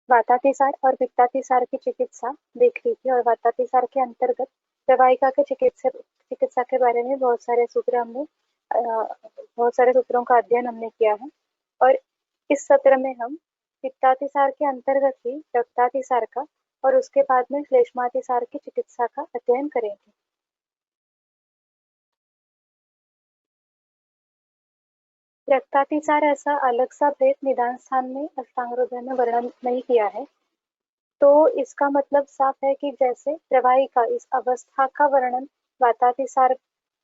वातातिसार और पित्तातिसार की चिकित्सा देख ली थी और वातातिसार के अंतर्गत प्रवाहिका के चिकित्सा के बारे में बहुत सारे सूत्रों का अध्ययन हमने किया है। और इस सत्र में हम पित्तातिसार के अंतर्गत ही रक्तातिसार का और उसके बाद में श्लेष्मातिसार की चिकित्सा का अध्ययन करेंगे। रक्तातिसार ऐसा अलग सा भेद निदान स्थान में अष्टांग हृदय में वर्णन नहीं किया है, तो इसका मतलब साफ है कि जैसे प्रवाहिका इस अवस्था का वर्णन वातातिसार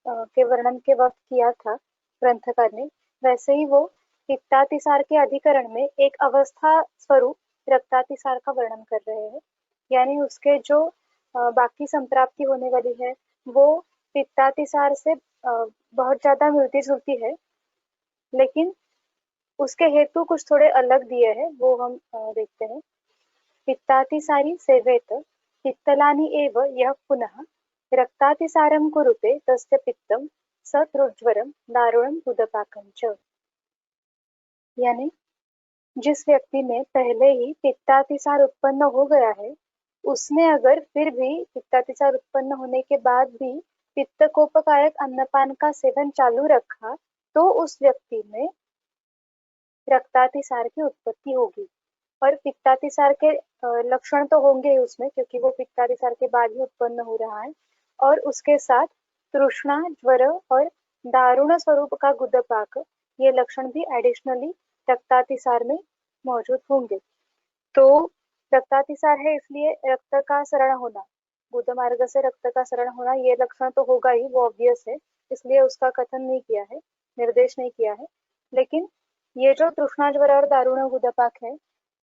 के वर्णन के वक्त किया था ग्रंथकार ने, वैसे ही वो पित्तातिसार के अधिकरण में एक अवस्था स्वरूप रक्तातिसार का वर्णन कर रहे हैं। यानी उसके जो बाकी संप्राप्ति होने वाली है वो पित्तातिसार से बहुत ज्यादा मिलती जुलती है, लेकिन उसके हेतु कुछ थोड़े अलग दिए हैं, वो हम देखते हैं। पित्तातिसारी सेवेत पित्तलानि एव यः पुनः रक्तातिसारं कुरुते तस्य पित्तं स तृज्वरं दारुणं उदपाकं च। यानी जिस व्यक्ति में पहले ही पित्तातिसार उत्पन्न हो गया है, उसने अगर फिर भी पित्तातिसार उत्पन्न होने के बाद भी पित्तकोपकारक अन्नपान का सेवन चालू रखा, तो उस व्यक्ति में रक्तातिसार की उत्पत्ति होगी। और पित्तातिसार के लक्षण तो होंगे ही उसमें, क्योंकि वो पित्तातिसार के बाद ही उत्पन्न हो रहा है, और उसके साथ तृष्णा, ज्वर और दारुण स्वरूप का गुदपाक, ये लक्षण भी एडिशनली रक्तातिसार में मौजूद होंगे। तो रक्तातिसार है इसलिए रक्त का सरण होना, गुदमार्ग से रक्त का सरण होना, ये लक्षण तो होगा ही, वो ऑब्वियस है, इसलिए उसका कथन नहीं किया है, निर्देश नहीं किया है। लेकिन ये जो तृष्णा, ज्वर और दारुण गुदपाक है,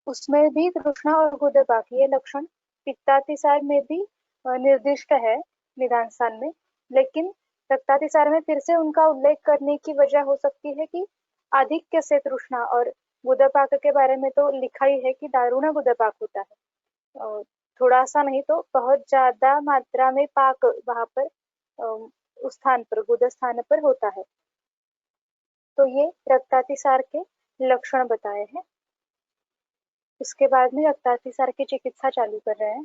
उसमें भी तृष्णा और गुदपाक ये लक्षण पित्तातिसार में भी निर्दिष्ट है निदान स्थान में, लेकिन रक्तातिसार में फिर से उनका उल्लेख करने की वजह हो सकती है कि आधिक्य से तृष्णा, और गुदपाक के बारे में तो लिखा ही है कि दारुण गुदपाक होता है, थोड़ा सा नहीं तो बहुत ज्यादा मात्रा में पाक वहां पर उस स्थान पर, गुद स्थान पर होता है। तो ये रक्तातिसार के लक्षण बताए हैं। उसके बाद में रक्तातिसार की चिकित्सा चालू कर रहे हैं।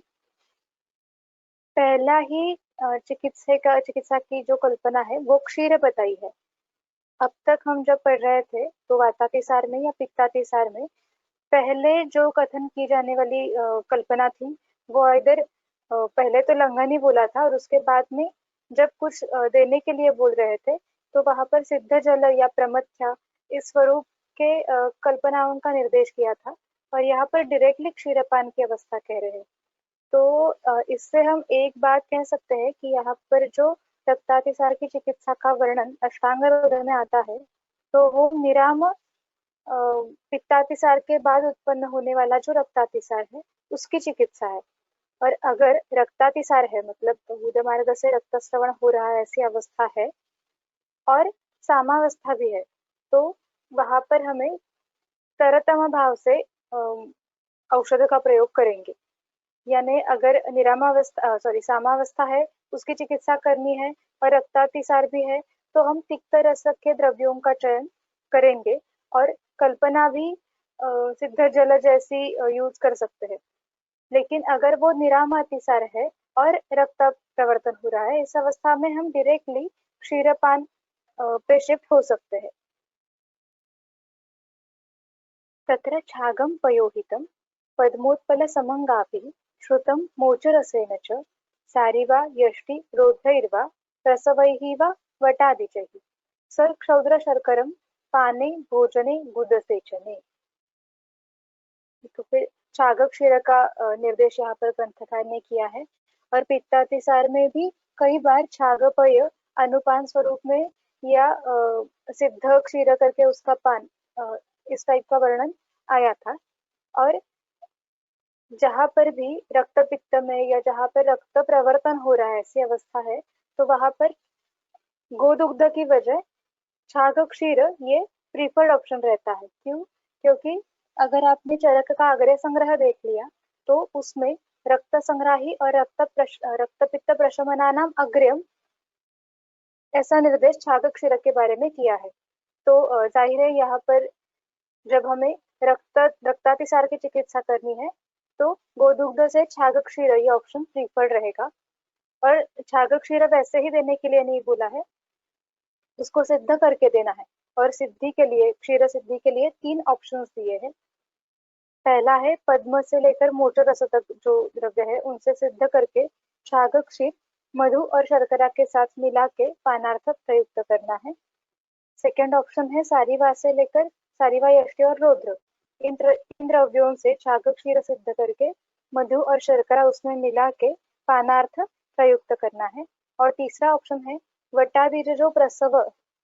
पहला ही चिकित्सा की जो कल्पना है वो क्षीर बताई है। अब तक हम जब पढ़ रहे थे तो वातातिसार में या पित्तातिसार में पहले जो कथन की जाने वाली कल्पना थी वो इधर पहले तो लंघन ही बोला था, और उसके बाद में जब कुछ देने के लिए बोल रहे थे तो वहां पर सिद्ध जल या प्रमथ्या इस स्वरूप के कल्पनाओं का निर्देश किया था, और यहाँ पर डायरेक्टली क्षीरपान की अवस्था कह रहे हैं। तो इससे हम एक बात कह सकते हैं कि यहाँ पर जो रक्तातिसार की चिकित्सा का वर्णन अष्टांग हृदय में आता है, तो वो निराम पित्तातिसार के बाद उत्पन्न होने वाला जो रक्तातिसार है उसकी चिकित्सा है। और अगर रक्तातिसार है मतलब गुदमार्ग से रक्तस्रवण हो रहा है ऐसी अवस्था है और सामावस्था भी है, तो वहां पर हमें तरतम भाव से औषध का प्रयोग करेंगे। यानी अगर सामावस्था है उसकी चिकित्सा करनी है और रक्तातिसार भी है, तो हम तिक्त रसक के द्रव्यों का चयन करेंगे, और कल्पना भी सिद्ध जल जैसी यूज कर सकते हैं। लेकिन अगर वो निरामातिसार है और रक्त प्रवर्तन हो रहा है, इस अवस्था में हम डायरेक्टली क्षीरपान पे शिफ्ट हो सकते हैं। तत्र छागं पयोहितं पद्मोत्पलसमङ्गाभिः श्रुतं मोचरसेन च सारिवा यष्टि रोधैर्वा प्रसवैः वा वटादिजैः स क्षौद्रशर्करं पाने भोजने गुदसेचने। तो फिर छागक क्षीर का निर्देश यहाँ पर ग्रंथकार ने किया है। और पित्तातिसार में भी कई बार छागपय अनुपान स्वरूप में या सिद्ध क्षीर करके उसका पान, इस टाइप का वर्णन आया था। और जहां पर भी रक्त पित्त में या जहां पर रक्त प्रवर्तन हो रहा है ऐसी अवस्था है, तो वहां पर गोदुग्ध की वजह छाग क्षीर ये प्रीफर्ड ऑप्शन रहता है। क्यों? क्योंकि अगर आपने चरक का अग्र संग्रह देख लिया तो उसमें रक्त संग्राही और रक्त पित्त प्रशमनानाम अग्र्यम ऐसा निर्देश छाग क्षीर के बारे में किया है। तो जाहिर है यहाँ पर जब हमें रक्तातिसार की चिकित्सा करनी है तो गोदुग्ध से छाग क्षीर ये ऑप्शन प्रीफर्ड रहेगा। और छाग क्षीर वैसे ही देने के लिए नहीं बोला है, उसको सिद्ध करके देना है। और सिद्धि के लिए, क्षीर सिद्धि के लिए 3 ऑप्शंस दिए हैं। पहला है पद्म से लेकर मोटर रस तक जो द्रव्य है उनसे सिद्ध करके छाग क्षीर मधु और शर्करा के साथ मिला के पानार्थ प्रयुक्त करना है। सेकेंड ऑप्शन है सारीवा से लेकर सारीवा, यष्टि और रौद्र, इन द्रव्यों से छाग क्षीर सिद्ध करके मधु और शर्करा उसमें मिला के पानार्थ प्रयुक्त करना है। और तीसरा ऑप्शन है वटादीज जो प्रसव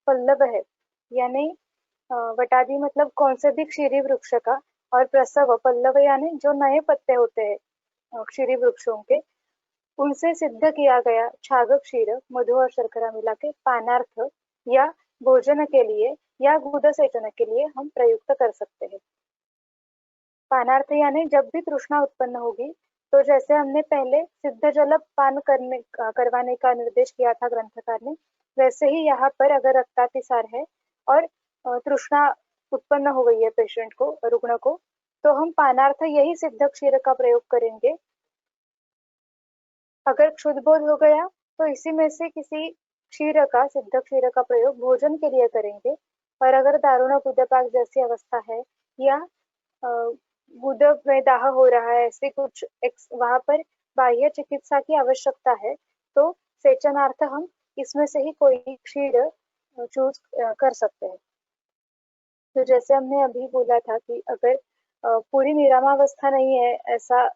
पल्लव है, यानी वटादी मतलब कौन से भी क्षीरी वृक्ष का, और प्रसव पल्लव यानी जो नए पत्ते होते हैं क्षीरी वृक्षों के, उनसे सिद्ध किया गया छाग क्षीर मधु और शर्करा मिला के पानार्थ या भोजन के लिए या गुद सेचन के लिए हम प्रयुक्त कर सकते हैं। पानार्थ यानी जब भी तृष्णा उत्पन्न होगी, तो जैसे हमने पहले सिद्ध जल पान करवाने का निर्देश किया था ग्रंथकार ने, वैसे ही यहाँ पर अगर रक्तातिसार है और तृष्णा उत्पन्न हो गई है पेशेंट को, रुग्ण को, तो हम पानार्थ यही सिद्ध क्षीर का प्रयोग करेंगे। अगर क्षुद्ध बोध हो गया तो इसी में से किसी क्षीर का, सिद्ध क्षीर का प्रयोग भोजन के लिए करेंगे। और अगर दारुण गुदपाक जैसी अवस्था है या गुद में दाह हो रहा है, ऐसे कुछ वहां पर बाह्य चिकित्सा की आवश्यकता है, तो सेचनार्थ हम इसमें से ही कोई क्षीर चूज कर सकते हैं। तो जैसे हमने अभी बोला था कि अगर पूरी निरामावस्था नहीं है, ऐसा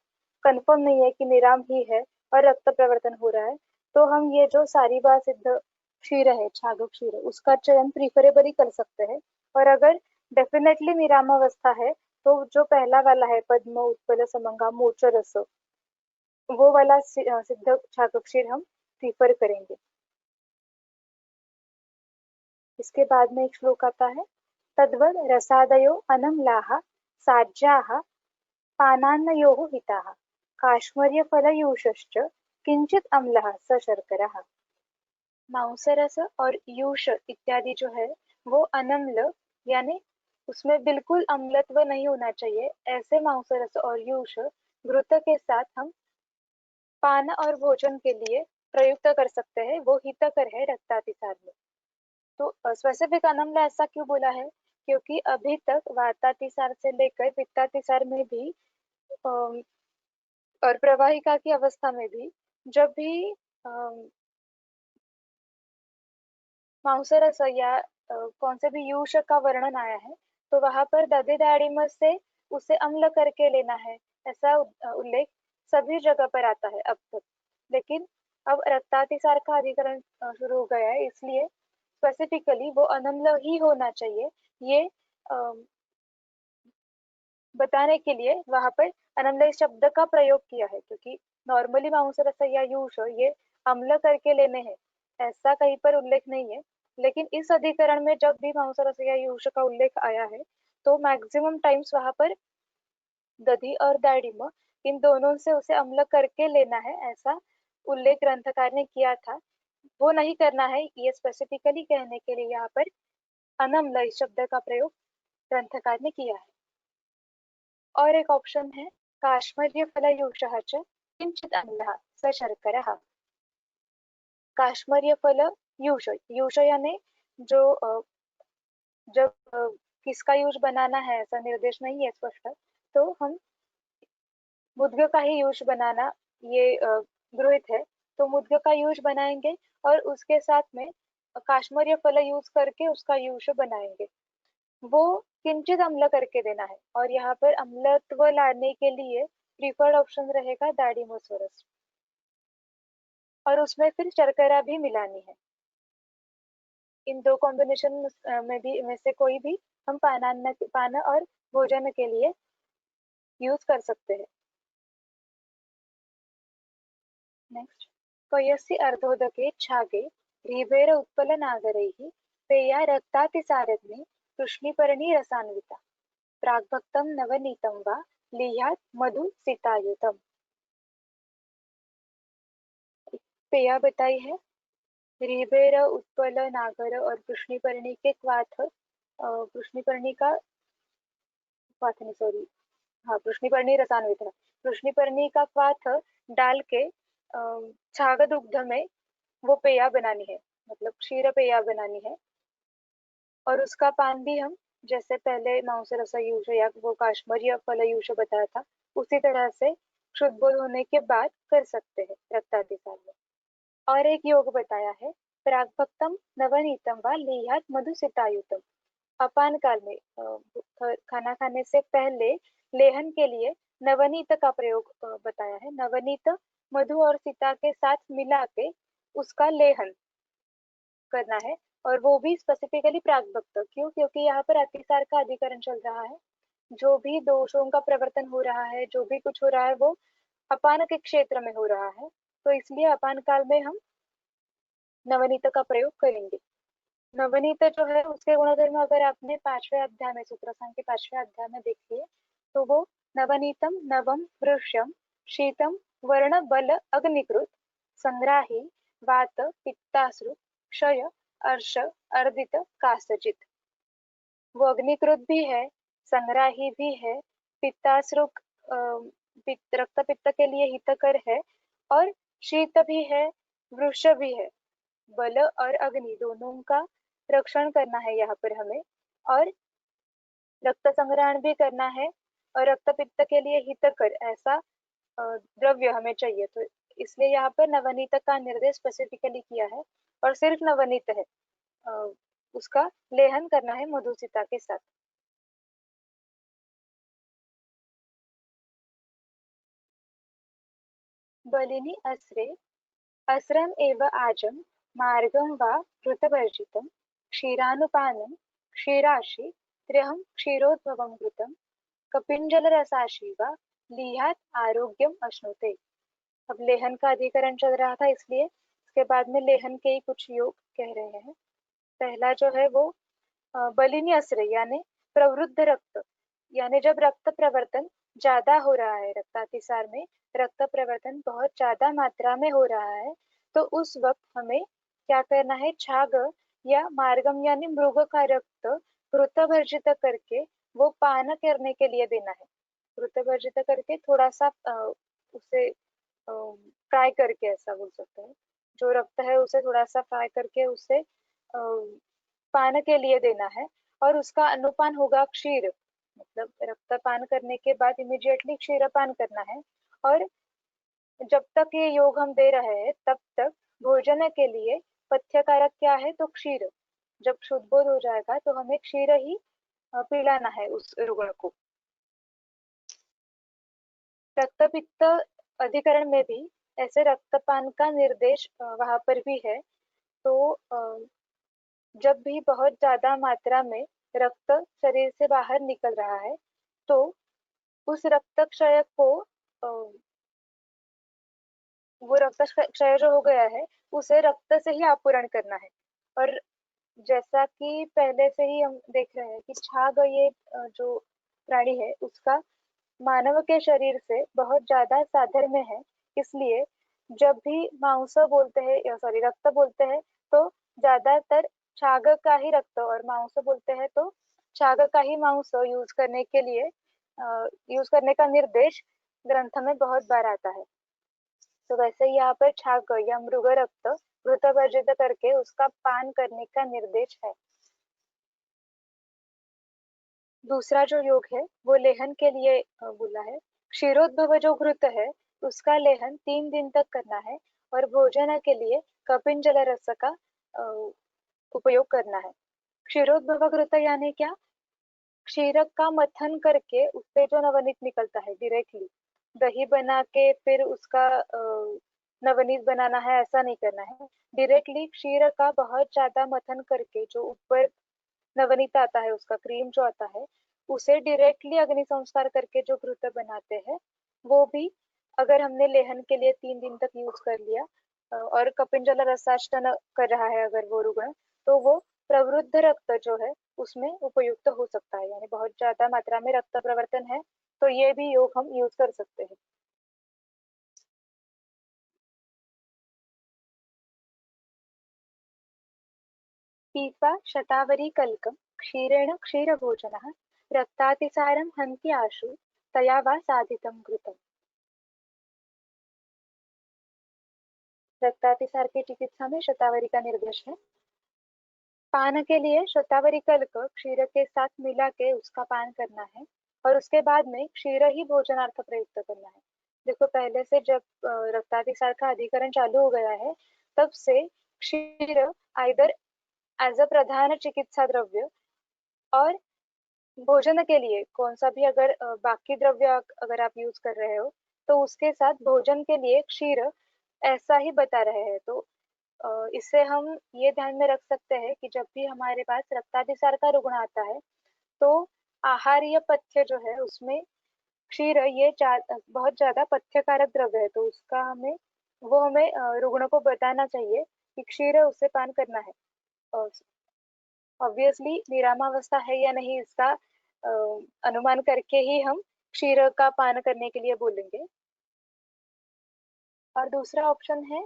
कंफर्म नहीं है कि निराम ही है और रक्त प्रवर्तन हो रहा है, तो हम ये जो सारीवा सिद्ध क्षीर है, छाग क्षीर, उसका चयन प्रीफरेबली कर सकते हैं। और अगर डेफिनेटली निरामावस्था है तो जो पहला वाला है पद्म उत्पल समंगा मोच रस, वो वाला सिद्ध छाग क्षीर हम प्रीफर करेंगे। इसके बाद में एक श्लोक आता है तद्वद रसादयो अनम्लाः साज्याः पानान्नयोः हिताः काश्मर्यफलयूषश्च किंचित अम्लः स शर्करः। मांसरस और यूष इत्यादि जो है वो अनम्ल, यानी उसमें बिल्कुल अम्लत्व नहीं होना चाहिए, ऐसे मांसरस और यूष घृत के साथ हम पान और भोजन के लिए प्रयुक्त कर सकते हैं, वो हितकर है रक्तातिसार में। तो स्पेसिफिक अनम्ल ऐसा क्यों बोला है? क्योंकि अभी तक वातातिसार से लेकर पित्तातिसार में भी और प्रवाहिका की अवस्था में भी जब भी मांसरस या कौन से भी यूष का वर्णन आया है, तो वहां पर दधि दाड़िम से उसे अम्ल करके लेना है, ऐसा उल्लेख सभी जगह पर आता है अब तक। लेकिन अब रक्तातिसार का अधिकरण शुरू हो गया है, इसलिए स्पेसिफिकली वो अनम्ल ही होना चाहिए, ये बताने के लिए वहां पर अनम्ल शब्द का प्रयोग किया है। क्योंकि नॉर्मली मांसरस या यूष ये अम्ल करके लेने हैं, ऐसा कहीं पर उल्लेख नहीं है। लेकिन इस अधिकरण में जब भी मांसरस या यूष का उल्लेख आया है, तो मैक्सिमम टाइम्स वहां पर दधि और दाड़िम इन दोनों से उसे अम्ल करके लेना है, ऐसा उल्लेख ग्रंथकार ने किया था। वो नहीं करना है, ये स्पेसिफिकली कहने के लिए यहाँ पर अनम्ल इस शब्द का प्रयोग ग्रंथकार ने किया है। और एक ऑप्शन है काश्मर्य फलयूषः च किंचित अम्लः स शर्करः। काश्मर्य फल यूष, यूष यानी जो जब किसका यूज बनाना है ऐसा निर्देश नहीं है स्पष्ट, तो हम मुद्ग का ही यूज बनाना ये गृहित है, तो मुद्ग का यूज बनाएंगे और उसके साथ में काश्मर्य फल यूज करके उसका यूज बनाएंगे। वो किंचित अम्ल करके देना है, और यहाँ पर अम्लत्व लाने के लिए प्रीफर्ड ऑप्शन रहेगा दाड़िमोसोरस, और उसमें फिर शर्करा भी मिलानी है। इन दो कॉम्बिनेशन में से कोई भी हम पान और भोजन के लिए यूज कर सकते हैं। नेक्स्ट, कयसि अर्धोदके छागे ह्रीभेर उत्पलनागरैः पेया रक्तातिसारग्नि कृष्णिपर्णी रसान्विता प्राग्भक्तं नवनीतं वा लीयात् मधु सीतायुतम्। पेया बताई है रीबेर उत्पल नागर और कृष्णिपर्णी के क्वाथ, कृष्णिपर्णी का क्वाथ नहीं, सॉरी, हाँ कृष्णिपर्णी रसायन वितरण, कृष्णिपर्णी का क्वाथ डाल के छाग दुग्ध में वो पेया बनानी है, मतलब क्षीर पेया बनानी है। और उसका पान भी हम जैसे पहले मांस रस यूज या वो काश्मीरी फल यूज बताया था, उसी तरह से शुद्ध बोध होने के बाद कर सकते हैं रक्तातिसार में। और एक योग बताया है, प्रागभक्तम नवनीतम व लेह्यात मधुसितायुतम। अपान काल में खाना खाने से पहले लेहन के लिए नवनीत का प्रयोग बताया है। नवनीत मधु और सीता के साथ मिला के उसका लेहन करना है। और वो भी स्पेसिफिकली प्रागभक्त, क्यों? क्योंकि यहाँ पर अतिसार का अधिकरण चल रहा है। जो भी दोषों का प्रवर्तन हो रहा है, जो भी कुछ हो रहा है, वो अपान के क्षेत्र में हो रहा है। तो इसलिए अपान काल में हम नवनीत का प्रयोग करेंगे। नवनीत जो है उसके गुणधर्म अगर आपने 5वें अध्याय में, सूत्रसंग के 5वें अध्याय में देखिए, तो वो नवनीतम नवम वृष्यम शीतम वर्ण बल अग्निकृत संग्राही वात पित्ताश्रु क्षय अर्श अर्दित कासजित। वो अग्निकृत भी है, संग्राही भी है, पित्ताश्रु रक्त पित्त के लिए हितकर है, और शीत भी है, वृष भी है। बल और अग्नि दोनों का रक्षण करना है यहाँ पर हमें, और रक्त संग्रहण भी करना है, और रक्त पित्त के लिए हितकर ऐसा द्रव्य हमें चाहिए। तो इसलिए यहाँ पर नवनीत का निर्देश स्पेसिफिकली किया है, और सिर्फ नवनीत है, अ, उसका लेहन करना है मधुसिता के साथ। बलिनी अस्रे अस्रम एव आजम मार्गम वा घृतवर्जितम क्षीरानुपानम क्षीराशि त्र्यहं क्षीरोद्भवं घृतम कपिंजलरसाशी वा लिहात आरोग्यम अश्नुते। अब लेहन का अधिकरण चल रहा था, इसलिए इसके बाद में लेहन के ही कुछ योग कह रहे हैं। पहला जो है वो बलिनी अस्त्र यानी प्रवृद्ध रक्त, यानी जब रक्त प्रवर्तन ज्यादा हो रहा है, रक्तातिसार में रक्त प्रवर्तन बहुत ज्यादा मात्रा में हो रहा है, तो उस वक्त हमें क्या करना है, छाग या मार्गम यानी मृग का रक्त घृतभर्जित करके वो पान करने के लिए देना है। घृतभर्जित करके थोड़ा सा उसे फ्राई करके, ऐसा बोल सकते हैं, जो रक्त है उसे थोड़ा सा फ्राई करके उसे पान के लिए देना है। और उसका अनुपान होगा क्षीर, मतलब रक्तपान करने के बाद इमिडिएटली क्षीरपान करना है। और जब तक ये योग हम दे रहे हैं तब तक भोजन के लिए पथ्य कारक क्या है, तो क्षीर। जब शुद्ध बोध हो जाएगा तो हमें क्षीर ही पिलाना है उस रुग्ण को। रक्त पित्त अधिकरण में भी ऐसे रक्तपान का निर्देश वहां पर भी है। तो जब भी बहुत ज्यादा मात्रा में रक्त शरीर से बाहर निकल रहा है, तो उस रक्त क्षय को वो रक्त क्षय जो हो गया है उसे रक्त से ही आपूरण करना है। और जैसा कि पहले से ही हम देख रहे हैं कि छाग ये जो प्राणी है उसका मानव के शरीर से बहुत ज्यादा साधर्म्य है। इसलिए जब भी मांस बोलते हैं, सॉरी रक्त बोलते हैं, तो ज्यादातर छाग का ही रक्त, और मांस बोलते हैं तो छाग का ही मांस यूज करने के लिए यूज करने का निर्देश ग्रंथ में बहुत बार आता है। तो वैसे ही यहाँ पर छाग या मृग रक्त घृतवर्जित करके उसका पान करने का निर्देश है। दूसरा जो योग है वो लेहन के लिए बोला है। क्षीरोद्भव जो घृत है उसका लेहन 3 दिन तक करना है, और भोजन के लिए कपिंजल रस का अ, उपयोग करना है। क्षीरोद्भव घृत यानी क्या? क्षीरक का मथन करके उससे जो नवनीत निकलता है डायरेक्टली, दही बना के फिर उसका नवनीत बनाना है, ऐसा नहीं करना है। डायरेक्टली क्षीर का बहुत ज्यादा मथन करके जो ऊपर नवनीत आता है, उसका क्रीम जो आता है, उसे डायरेक्टली अग्नि संस्कार करके जो घृत बनाते हैं, वो भी अगर हमने लेहन के लिए 3 दिन तक यूज कर लिया और कपिंजल रसाष्टन कर रहा है अगर वो रुग्ण, तो वो प्रवृद्ध रक्त जो है उसमें उपयुक्त हो सकता है, यानी बहुत ज्यादा मात्रा में रक्त प्रवर्तन है तो ये भी योग हम यूज कर सकते हैं। पीत्वा शतावरी कल्कं क्षीरेण क्षीरभोजनः रक्तातिसारं हन्ति आशु तया वा साधितं घृतम्। रक्तातिसार की चिकित्सा में शतावरी का निर्देश है। पान के लिए शतावरी कल्क क्षीर के साथ मिला के उसका पान करना है और उसके बाद में क्षीर ही भोजनार्थ प्रयुक्त करना है। देखो, पहले से जब रक्तातिसार का अधिकरण चालू हो गया है, तब से क्षीर आइदर एज अ प्रधान चिकित्सा द्रव्य और भोजन के लिए कौन सा भी अगर बाकी द्रव्य अगर आप यूज कर रहे हो, तो उसके साथ भोजन के लिए क्षीर ऐसा ही बता रहे हैं। तो इससे हम ये ध्यान में रख सकते हैं कि जब भी हमारे पास रक्तातिसार का रुग्ण आता है, तो आहार्य पथ्य जो है उसमें क्षीर ये बहुत ज्यादा पथ्यकारक द्रव्य है, तो उसका हमें रुग्ण को बताना चाहिए कि क्षीर उसे पान करना है। ऑब्वियसली निरामावस्था है या नहीं, इसका अनुमान करके ही हम क्षीर का पान करने के लिए बोलेंगे। और दूसरा ऑप्शन है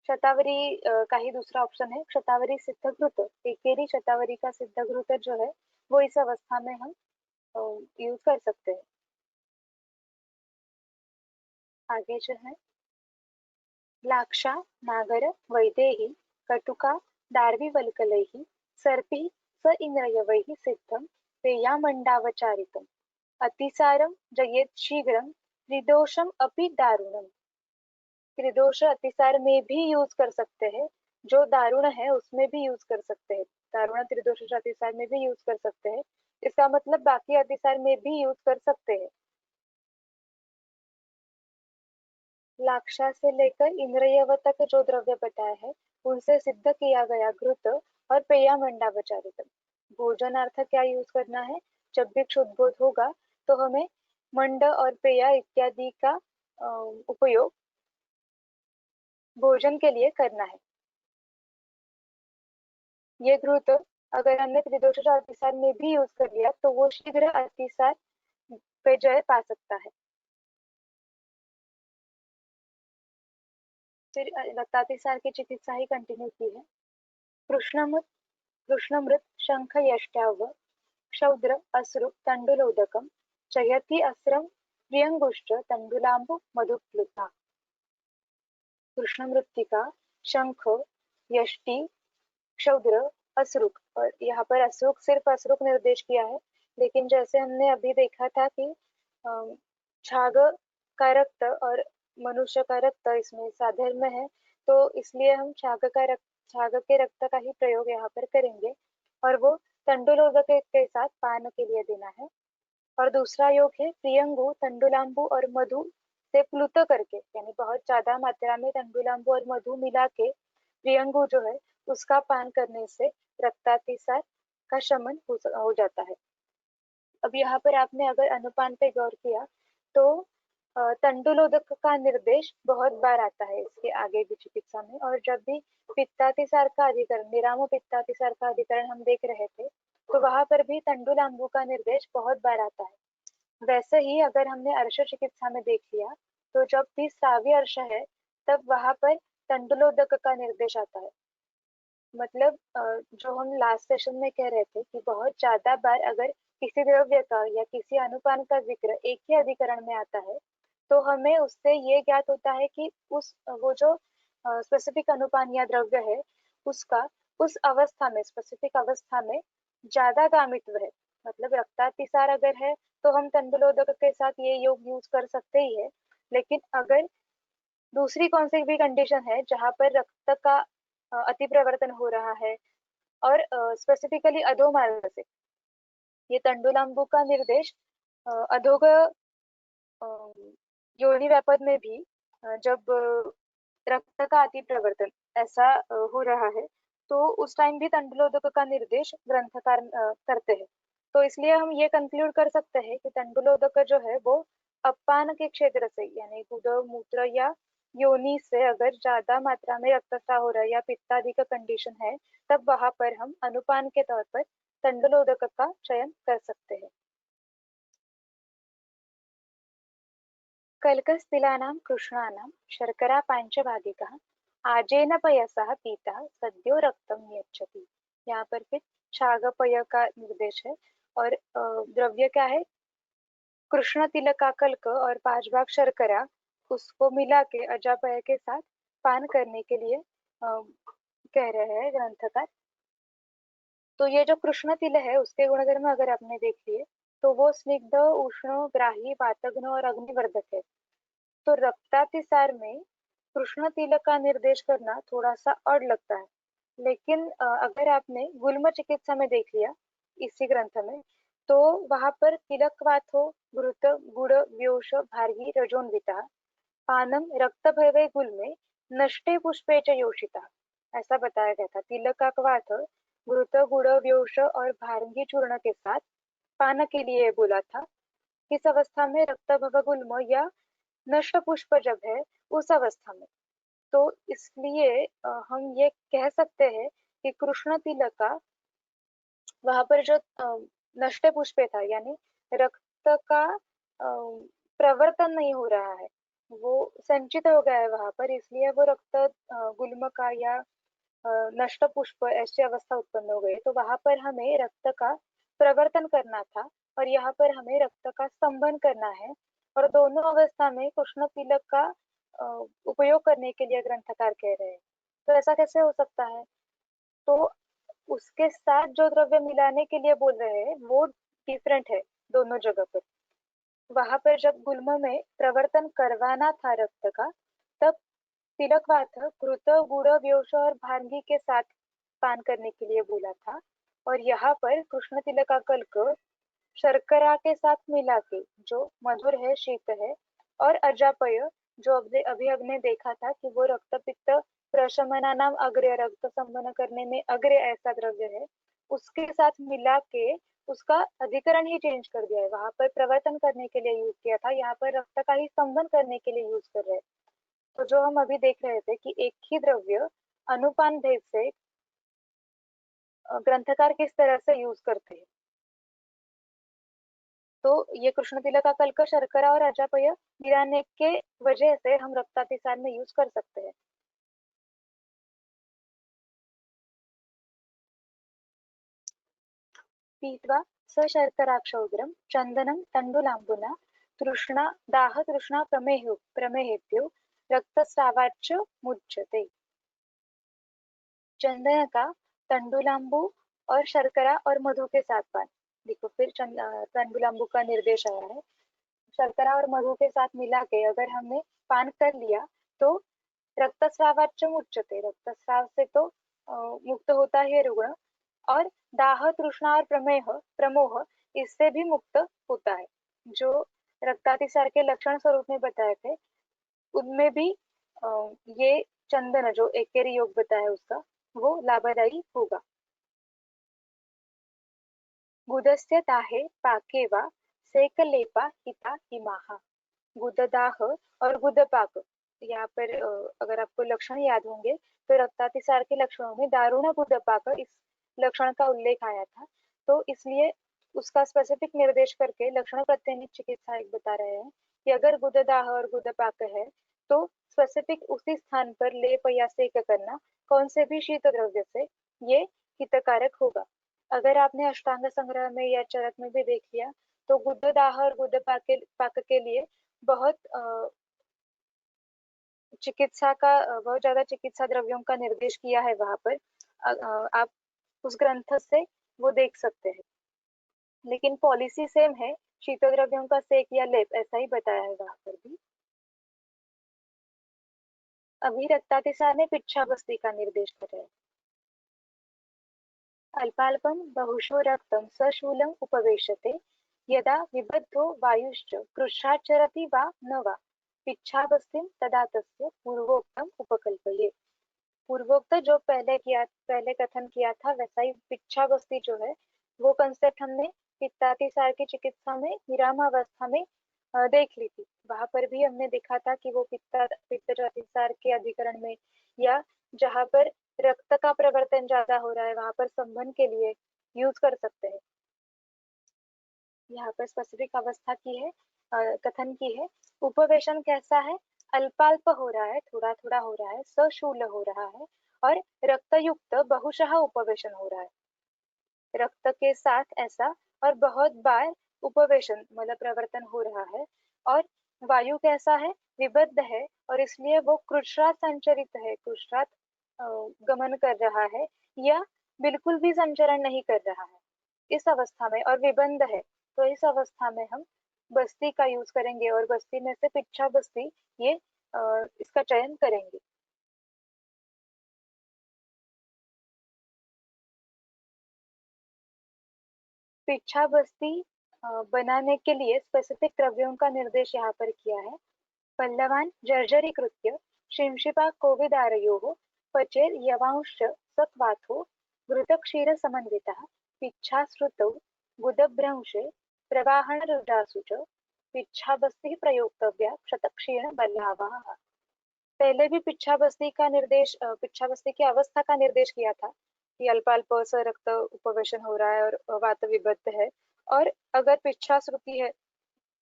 शतावरी का ही दूसरा ऑप्शन है शतावरी सिद्धघृत। एकेरी शतावरी का सिद्धघृत जो है वो इस अवस्था में हम यूज कर सकते हैं। आगे जो है, लाक्षा नागर वैदेही कटुका दार्विवल्कलैः सर्पैः स इंद्रियवैः सिद्धं पेयामंडावचारितम् अतिसारं जयेत् शीघ्रं त्रिदोषम अपि दारुणम। त्रिदोष अतिसार में भी यूज कर सकते हैं, जो दारुण है उसमें भी यूज कर सकते हैं। दारुण त्रिदोष अतिसार में भी यूज कर सकते हैं, इसका मतलब बाकी अतिसार में भी यूज कर सकते हैं। लाक्षा से लेकर इंद्रियव तक जो द्रव्य बताया है, उनसे सिद्ध किया गया घृत और पेया मंडावचारित। भोजनार्थ क्या यूज करना है? जब भी क्षुद्बोध होगा तो हमें मंड और पेया इत्यादि का उपयोग भोजन के लिए करना है। ये घृत अगर हमने त्रिदोष अतिसार में भी यूज कर लिया तो वो शीघ्र अतिसार पे जय पा सकता है। फिर रक्तातिसार की चिकित्सा ही कंटिन्यू की है। कृष्णमृत कृष्णमृत शंख यष्ट्याव क्षौद्र अश्रु तंडुलोदकम चयति अस्रम प्रियंगुश्च तंडुलांबु मधुप्लुता। कृष्ण मृत्तिका, शंख, यष्टि, क्षुद्र, अश्रुक। और यहाँ पर अश्रुक सिर्फ अश्रुक निर्देश किया है, लेकिन जैसे हमने अभी देखा था कि छाग का रक्त और मनुष्य का रक्त इसमें साधर्म्य है, तो इसलिए हम छाग के रक्त का ही प्रयोग यहाँ पर करेंगे और वो तंडुलोदक के साथ पान के लिए देना है। और दूसरा योग है प्रियंगु तंडुलांबु और मधु से प्लुत करके, यानी बहुत ज्यादा मात्रा में तंडुलांबु और मधु मिला के प्रियंगु जो है उसका पान करने से रक्तातिसार का शमन हो जाता है। अब यहाँ पर आपने अगर अनुपान पे गौर किया तो तंडुलोदक का निर्देश बहुत बार आता है इसके आगे की चिकित्सा में। और जब भी पित्तातिसार का अधिकरण, निरामो पित्तातिसार का अधिकरण हम देख रहे थे, तो वहां पर भी तंडुलांबु का निर्देश बहुत बार आता है। वैसे ही अगर हमने अर्श चिकित्सा में देख लिया, तो जब भी सावी अर्श है तब वहां पर तंडुलोदक का निर्देश आता है। मतलब जो हम लास्ट सेशन में कह रहे थे कि बहुत ज्यादा बार अगर किसी द्रव्य का या किसी अनुपान का जिक्र एक ही अधिकरण में आता है, तो हमें उससे ये ज्ञात होता है कि वो जो स्पेसिफिक अनुपान या द्रव्य है उसका उस अवस्था में, स्पेसिफिक अवस्था में ज्यादा गामित्व है। मतलब रक्तातिसार अगर है तो हम तंडुलोदक के साथ ये योग यूज कर सकते ही है, लेकिन अगर दूसरी कौन सी भी कंडीशन है जहां पर रक्त का अति प्रवर्तन हो रहा है और स्पेसिफिकली अधोमार्ग से, ये तंडुलांबु का निर्देश अधोग योनि व्यापद में भी जब रक्त का अति प्रवर्तन ऐसा हो रहा है, तो उस टाइम भी तंडुलोदक का निर्देश ग्रंथकार करते हैं। तो इसलिए हम ये कंक्लूड कर सकते हैं कि तंडुलोदक जो है वो अपान के क्षेत्र से, यानी गुद मूत्र या योनि से अगर ज्यादा मात्रा में रक्तस्राव हो रहा है या पित्तादि का कंडीशन है, तब वहां पर हम अनुपान के तौर पर तंडुलोदक का चयन कर सकते हैं। कल्कस्तिलानां कृष्णानां शर्करा पांचभागिकः आजेन पयसः पीतः सद्यो रक्तम यच्छति। यहाँ पर फिर छागपय का निर्देश है। और द्रव्य क्या है, कृष्ण तिलक का कल्क और 5 भाग शर्करा, उसको मिला के अजापय के साथ पान करने के लिए कह रहे हैं ग्रंथकार। तो ये जो कृष्ण तिल है उसके गुणधर्म अगर आपने देख लिए तो वो स्निग्ध, उष्ण, ग्राही, वातग्न और अग्निवर्धक है। तो रक्तातिसार में कृष्ण तिल का निर्देश करना थोड़ा सा अड़ लगता है, लेकिन अगर आपने गुल्म चिकित्सा में देख लिया इसी ग्रंथ में, तो वहां पर तिलक वाथो घृत गुड़ व्योष भार्गी रजोन्विता पानम रक्त भयवे गुल्मे नष्टे पुष्पे च योषिता, ऐसा बताया गया था। तिलक का क्वाथ घृत गुड़ व्योष और भांगी चूर्ण के साथ पान के लिए बोला था। किस अवस्था में, रक्त भव गुल्म या नष्ट पुष्प जब है उस अवस्था में। तो इसलिए हम ये कह सकते हैं कि कृष्ण तिलक का वहां पर जो नष्ट पुष्प था, यानी रक्त का प्रवर्तन नहीं हो रहा है, वो संचित हो गया है वहां पर, इसलिए वो रक्त गुल्म का या नष्ट पुष्प ऐसी अवस्था उत्पन्न हो गई। तो वहां पर हमें रक्त का प्रवर्तन करना था और यहाँ पर हमें रक्त का स्तंभन करना है। और दोनों अवस्था में कृष्ण तिलक का उपयोग करने के लिए ग्रंथकार कह रहे हैं। तो ऐसा कैसे हो सकता है? तो उसके साथ जो द्रव्य मिलाने के लिए बोल रहे हैं वो डिफरेंट है दोनों जगह पर। वहां पर जब गुल्म में प्रवर्तन करवाना था रक्त का, तब तिलकवात घृत गुड़ व्योष और भांगी के साथ पान करने के लिए बोला था। और यहाँ पर कृष्ण तिलक का कल्क शर्करा के साथ मिला के जो मधुर है, शीत है, और अजापय जो अभी अभी हमने देखा था कि वो रक्त पित्त प्रशमना नाम अग्र्य, रक्त संबंध करने में अग्र्य ऐसा द्रव्य है, उसके साथ मिला के उसका अधिकरण ही चेंज कर दिया है। वहां पर प्रवर्तन करने के लिए यूज किया था, यहाँ पर रक्त का ही संबंध करने के लिए यूज कर रहे हैं। तो जो हम अभी देख रहे थे कि एक ही द्रव्य अनुपान भेद से ग्रंथकार किस तरह से यूज करते हैं। तो ये कृष्ण तिलक का कल्क शर्करा और अजापय मिलाने के वजह से हम रक्तातिसार में यूज कर सकते हैं। पीत्वा स शर्कराक्षौग्रम चंदनम तंडुलांबुना तृष्णा दाह तृष्णा प्रमेहेभ्यो रक्तस्रावाच्च मुच्यते। चंदन का तंडुलांबू और शर्करा और मधु के साथ पान। देखो फिर तंडुलांबू का निर्देश आया है। शर्करा और मधु के साथ मिला के अगर हमने पान कर लिया तो रक्तस्रावाच्च मुच्यते, रक्तस्राव से तो मुक्त होता है रुग्ण, और दाह तृष्णा और प्रमोह इससे भी मुक्त होता है। जो रक्तातिसार के लक्षण स्वरूप में बताए थे उनमें भी ये चंदन जो एकेरी योग बताया उसका वो लाभदायी होगा। गुदस्य दाहे पाके वा सेकलेपा हिता हिमाहा। गुददाह और गुदपाक, यहाँ पर अगर आपको लक्षण याद होंगे तो रक्तातिसार के लक्षणों में दारुण गुदपाक इस लक्षण का उल्लेख आया था। तो इसलिए उसका स्पेसिफिक निर्देश करके लक्षण प्रत्यनिक चिकित्सा एक बता रहे हैं कि अगर गुददाह और गुदपाक है तो स्पेसिफिक उसी स्थान पर लेप या सेक करना कौन से भी शीत द्रव्य से ये हितकारक होगा। अगर आपने अष्टांग संग्रह में या चरक में भी देख लिया तो गुददाह और गुदपाक के लिए बहुत चिकित्सा का बहुत ज्यादा चिकित्सा द्रव्यों का निर्देश किया है वहां पर। आप उस ग्रंथ से वो देख सकते हैं, लेकिन पॉलिसी सेम है, शीत द्रव्यों का सेक या लेप ऐसा ही बताया है वहां पर भी। अभी रक्तातिसार में पिच्छावस्थी का निर्देश कर रहे हैं। अल्पाल्पं बहुशो रक्तं सशूलम् उपवेशते यदा विबद्धो वायुश्च कृच्छ्राचरति वा न वा पिच्छावस्थिं तदा तस्य पूर्वोक्तम उपकल्पये। पूर्वोक्त जो पहले कथन किया था वैसा ही पिच्छावस्थी जो है वो कंसेप्ट हमने पित्तातिसार की चिकित्सा में विरामावस्था में देख ली थी। वहां पर भी हमने देखा था कि वो पित्तातिसार के अधिकरण में या जहाँ पर रक्त का प्रवर्तन ज्यादा हो रहा है वहां पर संबंध के लिए यूज कर सकते हैं। यहाँ पर स्पेसिफिक अवस्था की है, कथन की है। उपवेशन कैसा है? अल्पाल्प हो रहा है, थोड़ा थोड़ा हो रहा है, सशूल हो रहा है, और रक्तयुक्त बहुशः उपवेशन हो रहा है। रक्त के साथ ऐसा और बहुत बार उपवेशन मतलब प्रवर्तन हो रहा है। और वायु कैसा है, विबद्ध है, और इसलिए वो कृच्छ्रात संचरित है, कृच्छ्रात गमन कर रहा है, या बिल्कुल भी संचरण नहीं कर रहा है इस अवस्था में, और विबंध है। तो इस अवस्था में हम बस्ती का यूज करेंगे, और बस्ती में से पिच्छा बस्ती, ये इसका चयन करेंगे। पिच्छा बस्ती बनाने के लिए स्पेसिफिक द्रव्यों का निर्देश यहाँ पर किया है। पल्लवान् जर्जरीकृत्य शिंशिपा कोविदारयोः पचेर् यवांश्च सक्वाथो घृतक्षीरसमन्वितः पिच्छाश्रुतौ गुदभ्रंशे प्रवाहणरुद्रासु च पिच्छाबस्तिः प्रयोक्तव्या क्षतक्षीणबलावः। पहले भी पिच्छाबस्ती का निर्देश, पिच्छाबस्ती की अवस्था का निर्देश किया था कि अल्पाल्प स रक्त उपवेशन हो रहा है और वात विबद्ध है। और अगर पिच्छा श्रुति है,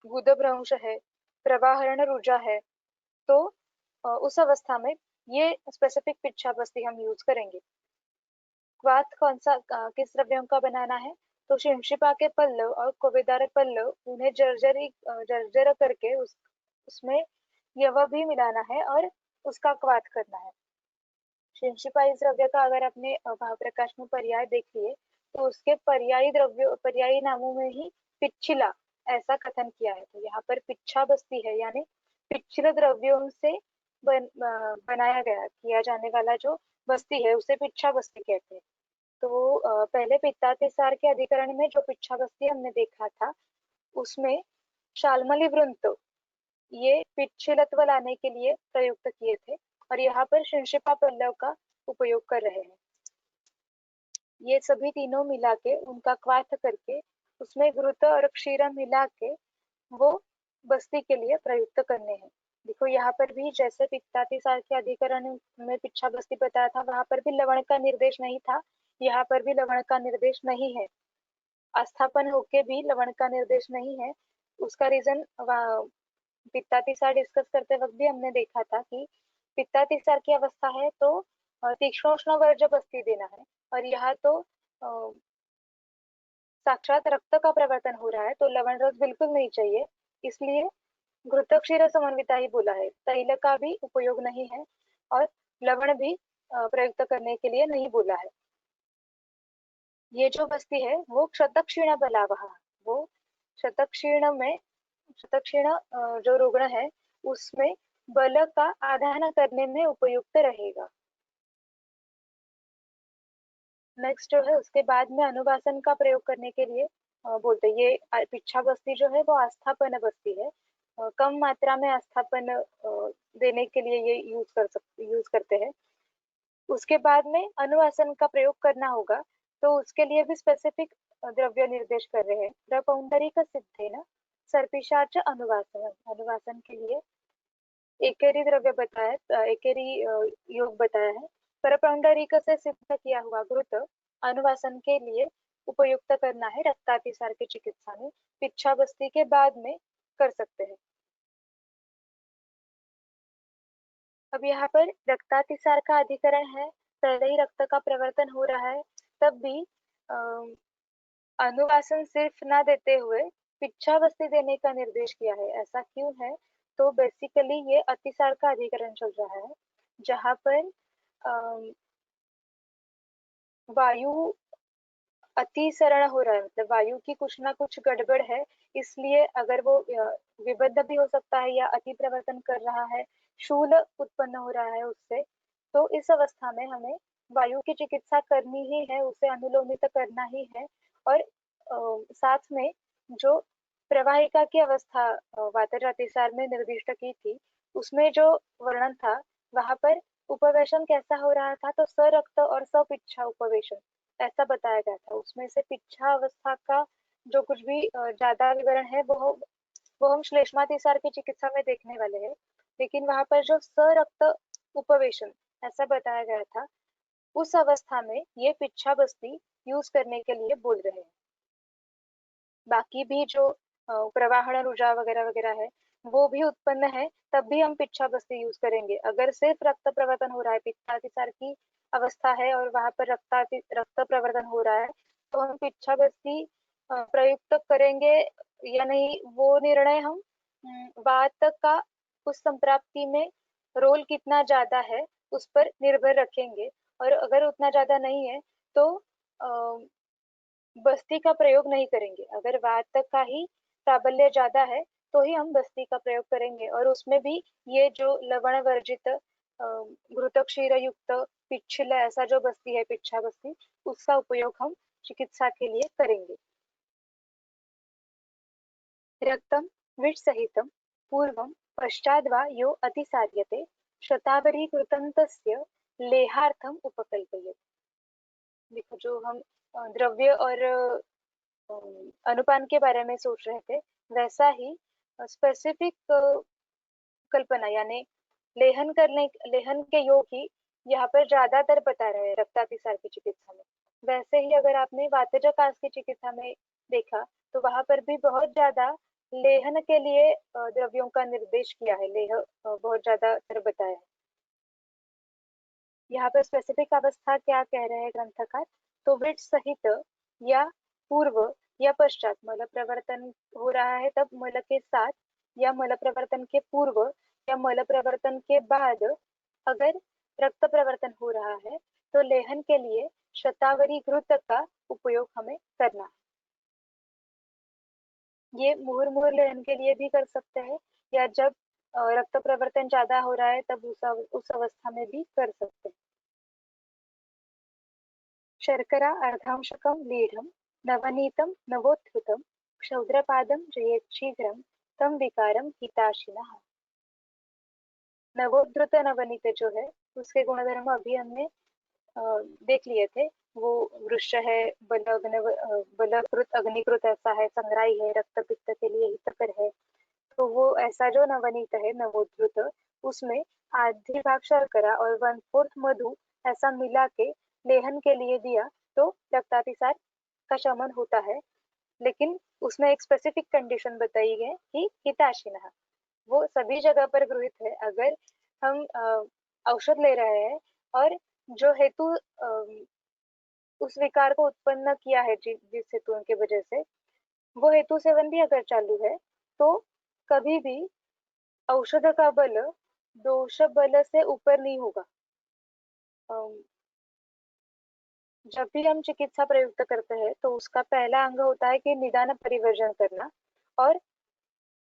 गुदभ्रंश है, प्रवाहरण रुजा है, तो उस अवस्था में ये स्पेसिफिक पिच्छा बस्ती हम यूज करेंगे। क्वाथ कौन सा, किस द्रव्यों का बनाना है, तो शिंशिपा के पल्लव और कोवेदार पल्लव, उन्हें जर्जर करके उसमें यव भी मिलाना है और उसका क्वाथ करना है। शिंशिपा इस द्रव्य का अगर अपने भाव प्रकाश में पर्याय देखिए, तो उसके पर्यायी द्रव्य, पर्यायी नामों में ही पिच्छिला ऐसा कथन किया है। तो यहाँ पर पिच्छा बस्ती है, यानी पिच्छिल द्रव्यों से बनाया गया, किया जाने वाला जो बस्ती है उसे पिच्छा बस्ती कहते हैं। तो पहले पित्तातिसार के अधिकरण में जो पिच्छा बस्ती हमने देखा था, उसमें शाल्मली वृंत ये पिच्छिलत्व लाने के लिए प्रयुक्त किए थे, और यहाँ पर शिंशिपा पल्लव का उपयोग कर रहे हैं। ये सभी तीनों मिला के उनका क्वाथ करके उसमें घृत और क्षीर मिला के वो बस्ती के लिए प्रयुक्त करने हैं। देखो यहाँ पर भी जैसे पित्तातिसार के अधिकरण में पिच्छा बस्ती बताया था, वहां पर भी लवण का निर्देश नहीं था, यहाँ पर भी लवण का निर्देश नहीं है। आस्थापन होके भी लवण का निर्देश नहीं है। उसका रीजन पित्तातिसार डिस्कस करते वक्त भी हमने देखा था कि पित्तातिसार की अवस्था है तो तीक्ष्णोष्ण वर्ज्य बस्ती देना है, और यहाँ तो साक्षात रक्त का प्रवर्तन हो रहा है, तो लवण रस बिल्कुल नहीं चाहिए। इसलिए घृत क्षीर समन्विता ही बोला है, तैल का भी उपयोग नहीं है, और लवण भी प्रयुक्त करने के लिए नहीं बोला है। ये जो बस्ती है वो क्षतक्षीण बलावह, वो क्षतक्षीण में, शतक्षीण जो रुग्ण है उसमें बल का आधान करने में उपयुक्त रहेगा। नेक्स्ट जो है उसके बाद में अनुवासन का प्रयोग करने के लिए बोलते हैं। ये पिच्छा बस्ती जो है वो आस्थापन बस्ती है। कम मात्रा में आस्थापन देने के लिए ये यूज करते हैं। उसके बाद में अनुवासन का प्रयोग करना होगा, तो उसके लिए भी स्पेसिफिक द्रव्य निर्देश कर रहे हैं। प्रपौंडरिक सिद्धेन सर्पिशाच अनुवासन, अनुवासन के लिए एकेरी द्रव्य बताया, एकेरी योग बताया है। परपौंडरिक से सिद्ध किया हुआ घृत अनुवासन के लिए उपयुक्त करना है रक्तातिसार की चिकित्सा में, पिच्छाबस्ती के बाद में कर सकते हैं। अब यहाँ पर रक्तातिसार का अधिकरण है, पहले ही रक्त का प्रवर्तन हो रहा है, तब भी अनुवासन सिर्फ ना देते हुए पिच्छाबस्ती देने का निर्देश किया है। ऐसा क्यों है, तो बेसिकली ये अतिसार का अधिकरण चल रहा है, जहां पर वायु अतिसरण हो रहा है, मतलब वायु की कुछ ना कुछ गड़बड़ है। इसलिए अगर वो विबद्ध भी हो सकता है या अति प्रवर्तन कर रहा है, शूल उत्पन्न हो रहा है उससे, तो इस अवस्था में हमें वायु की चिकित्सा करनी ही है, उसे अनुलोमित करना ही है। और साथ में जो प्रवाहिका की अवस्था वातजातिसार में निर्दिष्ट की थी, उसमें जो वर्णन था, वहां पर उपवेशन कैसा हो रहा था, तो सरक्त और सपिच्छा उपवेशन ऐसा बताया गया था। उसमें से पिच्छा अवस्था का जो कुछ भी ज्यादा विवरण है वो हम श्लेष्मातिसार की चिकित्सा में देखने वाले हैं। लेकिन वहां पर जो सरक्त उपवेशन ऐसा बताया गया था, उस अवस्था में ये पिच्छा बस्ती यूज करने के लिए बोल रहे हैं। बाकी भी जो प्रवाहण रुजा वगैरह वगैरह है वो भी उत्पन्न है, तब भी हम पिच्छा बस्ती यूज करेंगे। अगर सिर्फ रक्त प्रवर्तन हो रहा है, पित्तातिसार की अवस्था है और वहां पर रक्त प्रवर्तन हो रहा है, तो हम पिच्छा बस्ती प्रयुक्त करेंगे या नहीं, वो निर्णय हम वात का उस संप्राप्ति में रोल कितना ज्यादा है उस पर निर्भर रखेंगे। और अगर उतना ज्यादा नहीं है तो बस्ती का प्रयोग नहीं करेंगे। अगर वात का ही प्राबल्य ज्यादा है तो ही हम बस्ती का प्रयोग करेंगे, और उसमें भी ये जो लवण वर्जित घृत क्षीर युक्त पिच्छिला ऐसा जो बस्ती है, पिच्छा बस्ती, उसका उपयोग हम चिकित्सा के लिए करेंगे। रक्तम विष सहितम पूर्वम पश्चाद वा यो अतिसार्यते शतावरीकृतं तस्य लेहार्थम उपकल्पयेत्। देखो, जो हम द्रव्य और अनुपान के बारे में सोच रहे थे, वैसा ही स्पेसिफिक कल्पना यानी लेहन के योग ही यहाँ पर ज्यादातर बता रहे हैं रक्तातिसार की चिकित्सा में। वैसे ही अगर आपने वातजकास की चिकित्सा में देखा तो वहां पर भी बहुत ज्यादा लेहन के लिए द्रव्यों का निर्देश किया है, बहुत ज्यादातर बताया है। यहाँ पर स्पेसिफिक अवस्था क्या कह रहे हैं ग्रंथकार, तो वृक्ष सहित या पूर्व या पश्चात मल प्रवर्तन हो रहा है तब मल के साथ, या मल प्रवर्तन के पूर्व या मल प्रवर्तन के बाद अगर रक्त प्रवर्तन हो रहा है तो लेहन के लिए शतावरी घृत का उपयोग हमें करना है। ये मुहुर्मुहुर लेहन के लिए भी कर सकते हैं, या जब रक्त प्रवर्तन ज्यादा हो रहा है तब उस अवस्था में भी कर सकते हैं। शर्करा अर्धांशकं लीढं नवनीतं नवोत्थितं क्षौद्रपादं जयेत् शीघ्रं तं विकारं हिताशिनः। नवोद्धृत नवनीत जो है उसके गुणधर्म अभी हमने देख लिए थे। वो वृक्ष है, बलकृत अग्निकृत ऐसा है, संग्राही है, रक्त पित्त के लिए हितकर है। तो वो ऐसा जो नवनीत है नवोद्धृत, उसमें आधी भाग शर्करा और 1/4 मधु ऐसा मिला के लेहन के लिए दिया तो रक्तातिसार का शमन होता है। लेकिन उसमें एक स्पेसिफिक कंडीशन बताई है कि हिताशिनः, वो सभी जगह पर गृहित है। अगर हम औषध ले रहे हैं और जो हेतु उस विकार को उत्पन्न किया है, जिस हेतु की वजह से, वो हेतु सेवन भी अगर चालू है तो कभी भी औषध का बल दोष बल से ऊपर नहीं होगा। जब भी हम चिकित्सा प्रयुक्त करते हैं तो उसका पहला अंग होता है कि निदान परिवर्जन करना और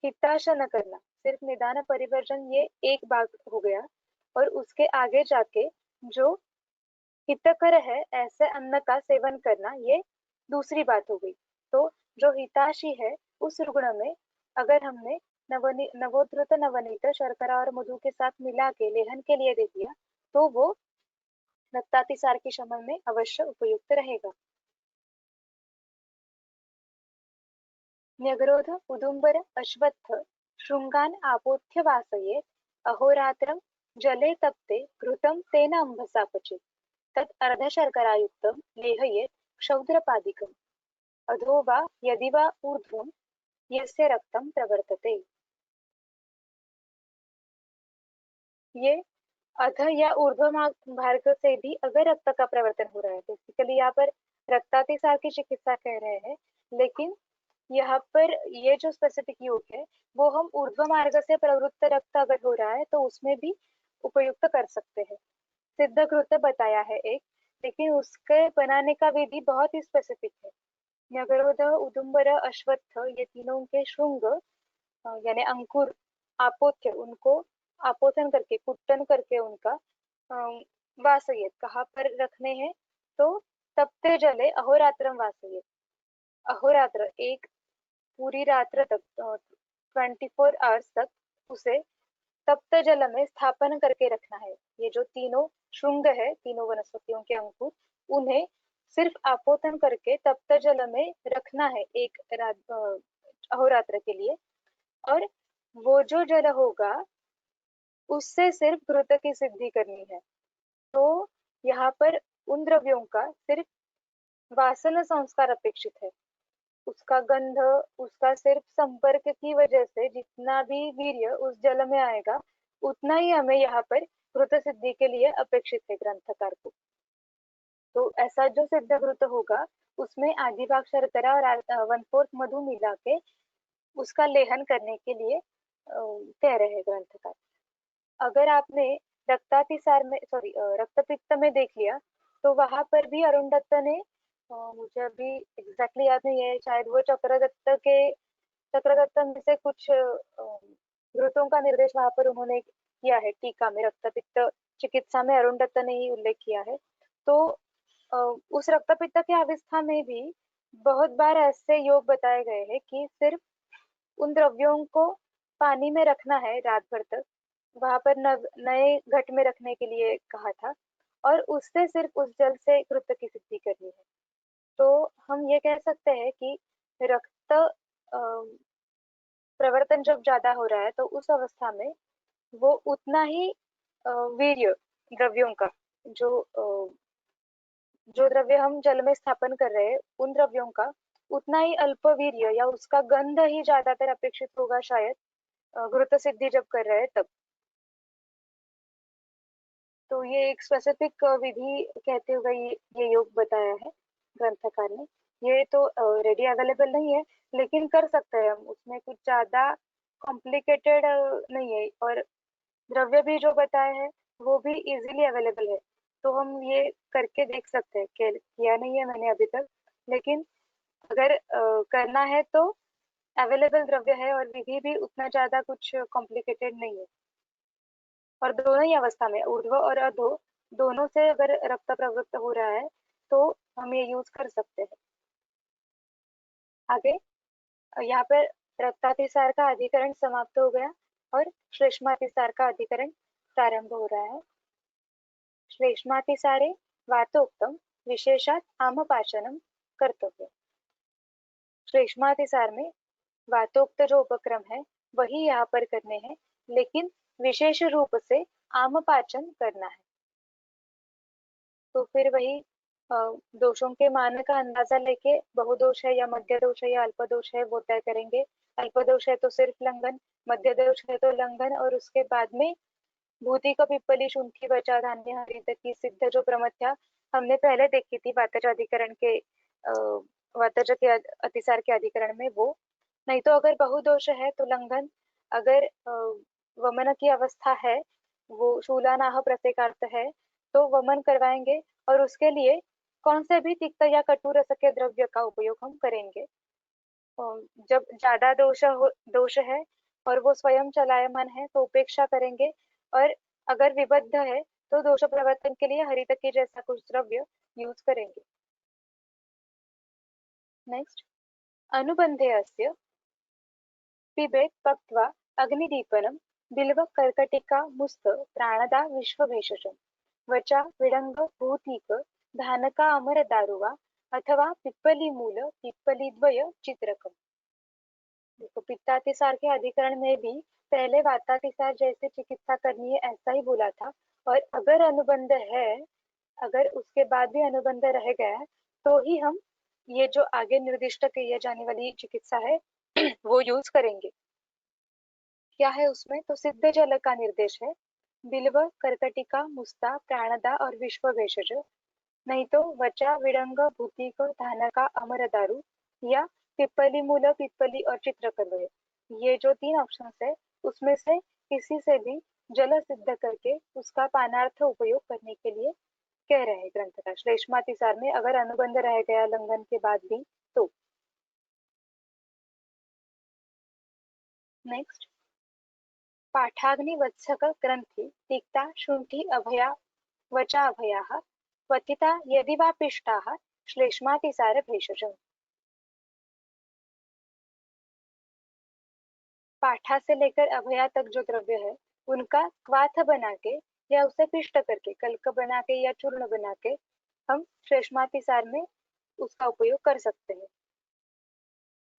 हिताशन करना। सिर्फ निदान परिवर्जन ये एक भाग हो गया, और उसके आगे जाके जो हितकर है ऐसे अन्न का सेवन करना ये दूसरी बात हो गई। तो जो हिताशी है उस रुग्ण में अगर हमने नवोद्धृत नवनीत शर्करा और मधु के साथ मिला के लेहन के लिए दे दिया तो वो रक्तातिसार के शमन में अवश्य उपयुक्त रहेगा। न्यग्रोध उदुम्बर अश्वत्थ शृंगान आपोथ्य वासयेत् अहोरात्रं जले तप्ते घृतं तेन अम्भसा पचेत् तत् अर्धशर्करायुक्तं लेहयेत् क्षौद्रपादिकम् अधो वा यदि वा ऊर्ध्वं यस्य रक्तं प्रवर्तते। ये अध या ऊर्ध्व भाग से भी अगर रक्त का प्रवर्तन हो रहा है, बेसिकली यहाँ पर रक्तातिसार की चिकित्सा कह रहे हैं, लेकिन यहाँ पर ये जो स्पेसिफिक योग है वो हम ऊर्ध्व मार्ग से प्रवृत्त रक्त अगर हो रहा है तो उसमें भी उपयुक्त कर सकते हैं। सिद्ध कृत्य बताया है एक, लेकिन उसके बनाने का विधि बहुत ही स्पेसिफिक है। न्यगरोध उदुम्बर अश्वत्थ ये तीनों के श्रृंग यानी अंकुर आपोथ्य, उनको आपोथन करके कुट्टन करके उनका वासयेत कहाँ पर रखने हैं, तो तपते जले अहोरात्रम वासयेत। अहोरात्र एक पूरी रात्र तक 24 आवर्स तक उसे तप्त जल में स्थापन करके रखना है। ये जो तीनों श्रृंग है, तीनों वनस्पतियों के अंकुर, उन्हें सिर्फ आपोतन करके तप्त जल में रखना है एक अहोरात्र के लिए। और वो जो जल होगा उससे सिर्फ घृत की सिद्धि करनी है। तो यहाँ पर उन द्रव्यों का सिर्फ वासन संस्कार अपेक्षित है। उसका गंध, उसका सिर्फ संपर्क की वजह से जितना भी वीर्य उस जल में आएगा उतना ही हमें यहाँ पर घृत सिद्धि के लिए अपेक्षित है ग्रंथकार को। तो ऐसा जो सिद्ध घृत होगा उसमें आधी भाग शर्करा और 1/4 मधु मिला के उसका लेहन करने के लिए कह रहे हैं ग्रंथकार। अगर आपने रक्तातिसार में सॉरी रक्तपित्त में देख लिया तो वहां पर भी अरुण दत्त ने मुझे अभी एग्जैक्टली याद नहीं है, शायद वो चक्रदत्त में से कुछ घृतों का निर्देश वहां पर उन्होंने किया है टीका में। रक्तपित्त चिकित्सा में अरुण दत्त ने ही उल्लेख किया है। तो अ, उस रक्तपित्त की अवस्था में भी बहुत बार ऐसे योग बताए गए हैं कि सिर्फ उन द्रव्यों को पानी में रखना है रात भर तक, वहां पर नए घट में रखने के लिए कहा था, और उससे सिर्फ उस जल से कृत्य की सिद्धि करनी है। तो हम ये कह सकते हैं कि रक्त प्रवर्तन जब ज्यादा हो रहा है तो उस अवस्था में वो उतना ही वीर्य द्रव्यों का जो जो द्रव्य हम जल में स्थापन कर रहे हैं उन द्रव्यों का उतना ही अल्प वीर्य या उसका गंध ही ज्यादातर अपेक्षित होगा शायद घृत सिद्धि जब कर रहे हैं तब। तो ये एक स्पेसिफिक विधि कहते हुए ये योग बताया है ग्रंथकार ने। ये तो रेडी अवेलेबल नहीं है, लेकिन कर सकते हैं हम, उसमें कुछ ज्यादा कॉम्प्लिकेटेड नहीं है, और द्रव्य भी जो बताया है वो भी इजीली अवेलेबल है। तो हम ये करके देख सकते हैं, किया नहीं है मैंने अभी तक, लेकिन अगर करना है तो अवेलेबल द्रव्य है और विधि भी उतना ज्यादा कुछ कॉम्प्लिकेटेड नहीं है। और दोनों ही अवस्था में ऊर्ध्व और अधो दोनों से अगर रक्त प्रवृत्त हो रहा है तो हम ये यूज कर सकते हैं। आगे यहाँ पर रक्तातिसार का अधिकरण समाप्त हो गया और श्लेष्मातिसार का अधिकरण प्रारंभ हो रहा है। श्लेष्मातिसारे वातोक्तम विशेषात आमपाचनम कर्तव्य। श्लेष्मातिसार में वातोक्त जो उपक्रम है वही यहाँ पर करने हैं, लेकिन विशेष रूप से आमपाचन करना है। तो फिर वही अ, दोषों के मान का अंदाजा लेके बहुदोष है या मध्य दोष है या अल्प दोष है वो तय करेंगे। अल्प दोष है तो सिर्फ लंघन, मध्य दोष है तो लंघन, और उसके बाद में भूति को पिप्पली शुंठी बचा धान्य हरित की सिद्ध जो प्रमथ्या हमने पहले देखी थी वातज अधिकरण के वातज के अतिसार के अधिकरण में, वो नहीं तो अगर बहुदोष है तो लंघन, अगर वमन की अवस्था है वो शूलानाह प्रत्येकार्थ है तो वमन करवाएंगे, और उसके लिए कौन से भी तिक्त या कटु रस के द्रव्य का उपयोग हम करेंगे। जब ज्यादा दोष है और वो स्वयं चलायमान है तो उपेक्षा करेंगे, और अगर विबद्ध है तो दोष प्रवर्तन के लिए हरितकी जैसा कुछ द्रव्य यूज करेंगे। नेक्स्ट, अनुबंधे अस्य पिबेत पक्त्वा अग्निदीपनं बिल्व कर्कटिका मुस्त प्राणदा विश्वभेषजम् वचा विडंग भूतिक धानका अमर दारुवा अथवा पिप्पली मूल पिप्पली द्वय चित्रकम। देखो पित्तातिसार के अधिकरण में भी पहले वातातिसार जैसे चिकित्सा करनी है ऐसा ही बोला था, और अगर अनुबंध है, अगर उसके बाद भी अनुबंध रह गया तो ही हम ये जो आगे निर्दिष्ट की जाने वाली चिकित्सा है वो यूज करेंगे। क्या है उसमें, तो सिद्ध जल का निर्देश है, बिल्व कर्कटिका मुस्ता प्राणदा और विश्व भेषज, नहीं तो वचा विडंग भूतिक धानका अमर दारू या पिप्पली मूल पिप्पली और चित्रकल्प। ये जो तीन ऑप्शन है उसमें से किसी से भी जल सिद्ध करके उसका पानार्थ उपयोग करने के लिए कह रहे हैं ग्रंथकार श्लेष्मातिसार में, अगर अनुबंध रह गया लंघन के बाद भी तो। नेक्स्ट, पाठाग्निवत्सक ग्रंथि तिक्ता शुंठी अभया वचा अभयाः क्वथिता यदि वा पिष्टाः श्लेष्मातिसार भेषजम्। पाठा से लेकर अभया तक जो द्रव्य है उनका क्वाथ बना के या उसे पिष्ट करके कल्क बना के या चूर्ण बना के हम श्लेष्मातिसार में उसका उपयोग कर सकते हैं।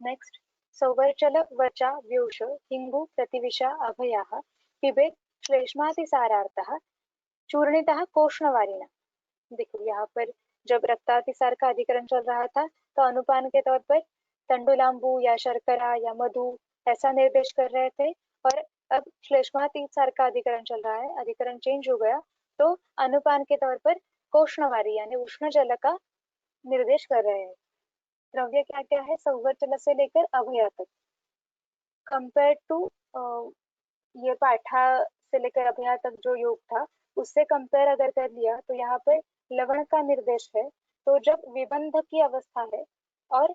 नेक्स्ट, सौवर्चल वचा व्यूष हिंगु प्रतिविशा अभयाः पिबेत श्लेष्मातिसारार्थः चूर्णितः कोष्णवारिणा। देखो यहाँ पर जब रक्तातिसार का अधिकरण चल रहा था तो अनुपान के तौर पर तंडुलांबू या शर्करा या मधु ऐसा निर्देश कर रहे थे, और अब श्लेष्मातिसार का अधिकरण चल रहा है, अधिकरण चेंज हो गया तो अनुपान के तौर पर कोष्णवारी यानी उष्ण जल का निर्देश कर रहे हैं। द्रव्य क्या क्या है संवर्चल से लेकर अभया तक। कंपेयर टू ये पाठा से लेकर अभया तक जो योग था उससे कंपेयर अगर कर लिया तो यहाँ पर लवण का निर्देश है। तो जब विबंध की अवस्था है और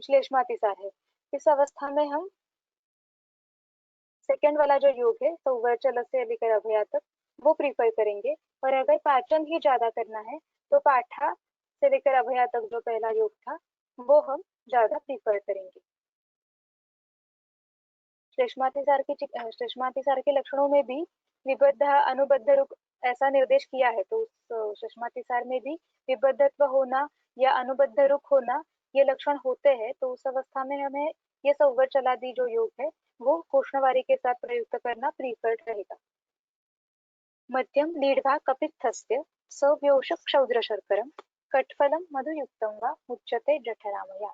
श्लेष्मातिसार है, इस अवस्था में हम सेकेंड वाला जो योग है संवर्चल से लेकर अभया तक वो प्रीफर करेंगे। और अगर पाचन ही ज्यादा करना है तो पाठा से लेकर अभया तक जो पहला योग था वो हम ज्यादा प्रीफर करेंगे। श्लेष्मातिसार के लक्षणों में भी विबद्ध अनुबद्ध रूप ऐसा निर्देश किया है। तो उस श्लेष्मातिसार में भी विबद्धत्व होना या अनुबद्ध रूप होना ये लक्षण होते हैं। तो उस अवस्था में हमें ये संवर्चलादि जो योग है वो कोष्णवारी के साथ प्रयुक्त करना प्रीफर्ड रहेगा। मध्यम लीढ्वा कपित्थस्य सव्योष क्षौद्र शर्करम कटफलम मधुयुक्तम वा मुच्यते जठरामया।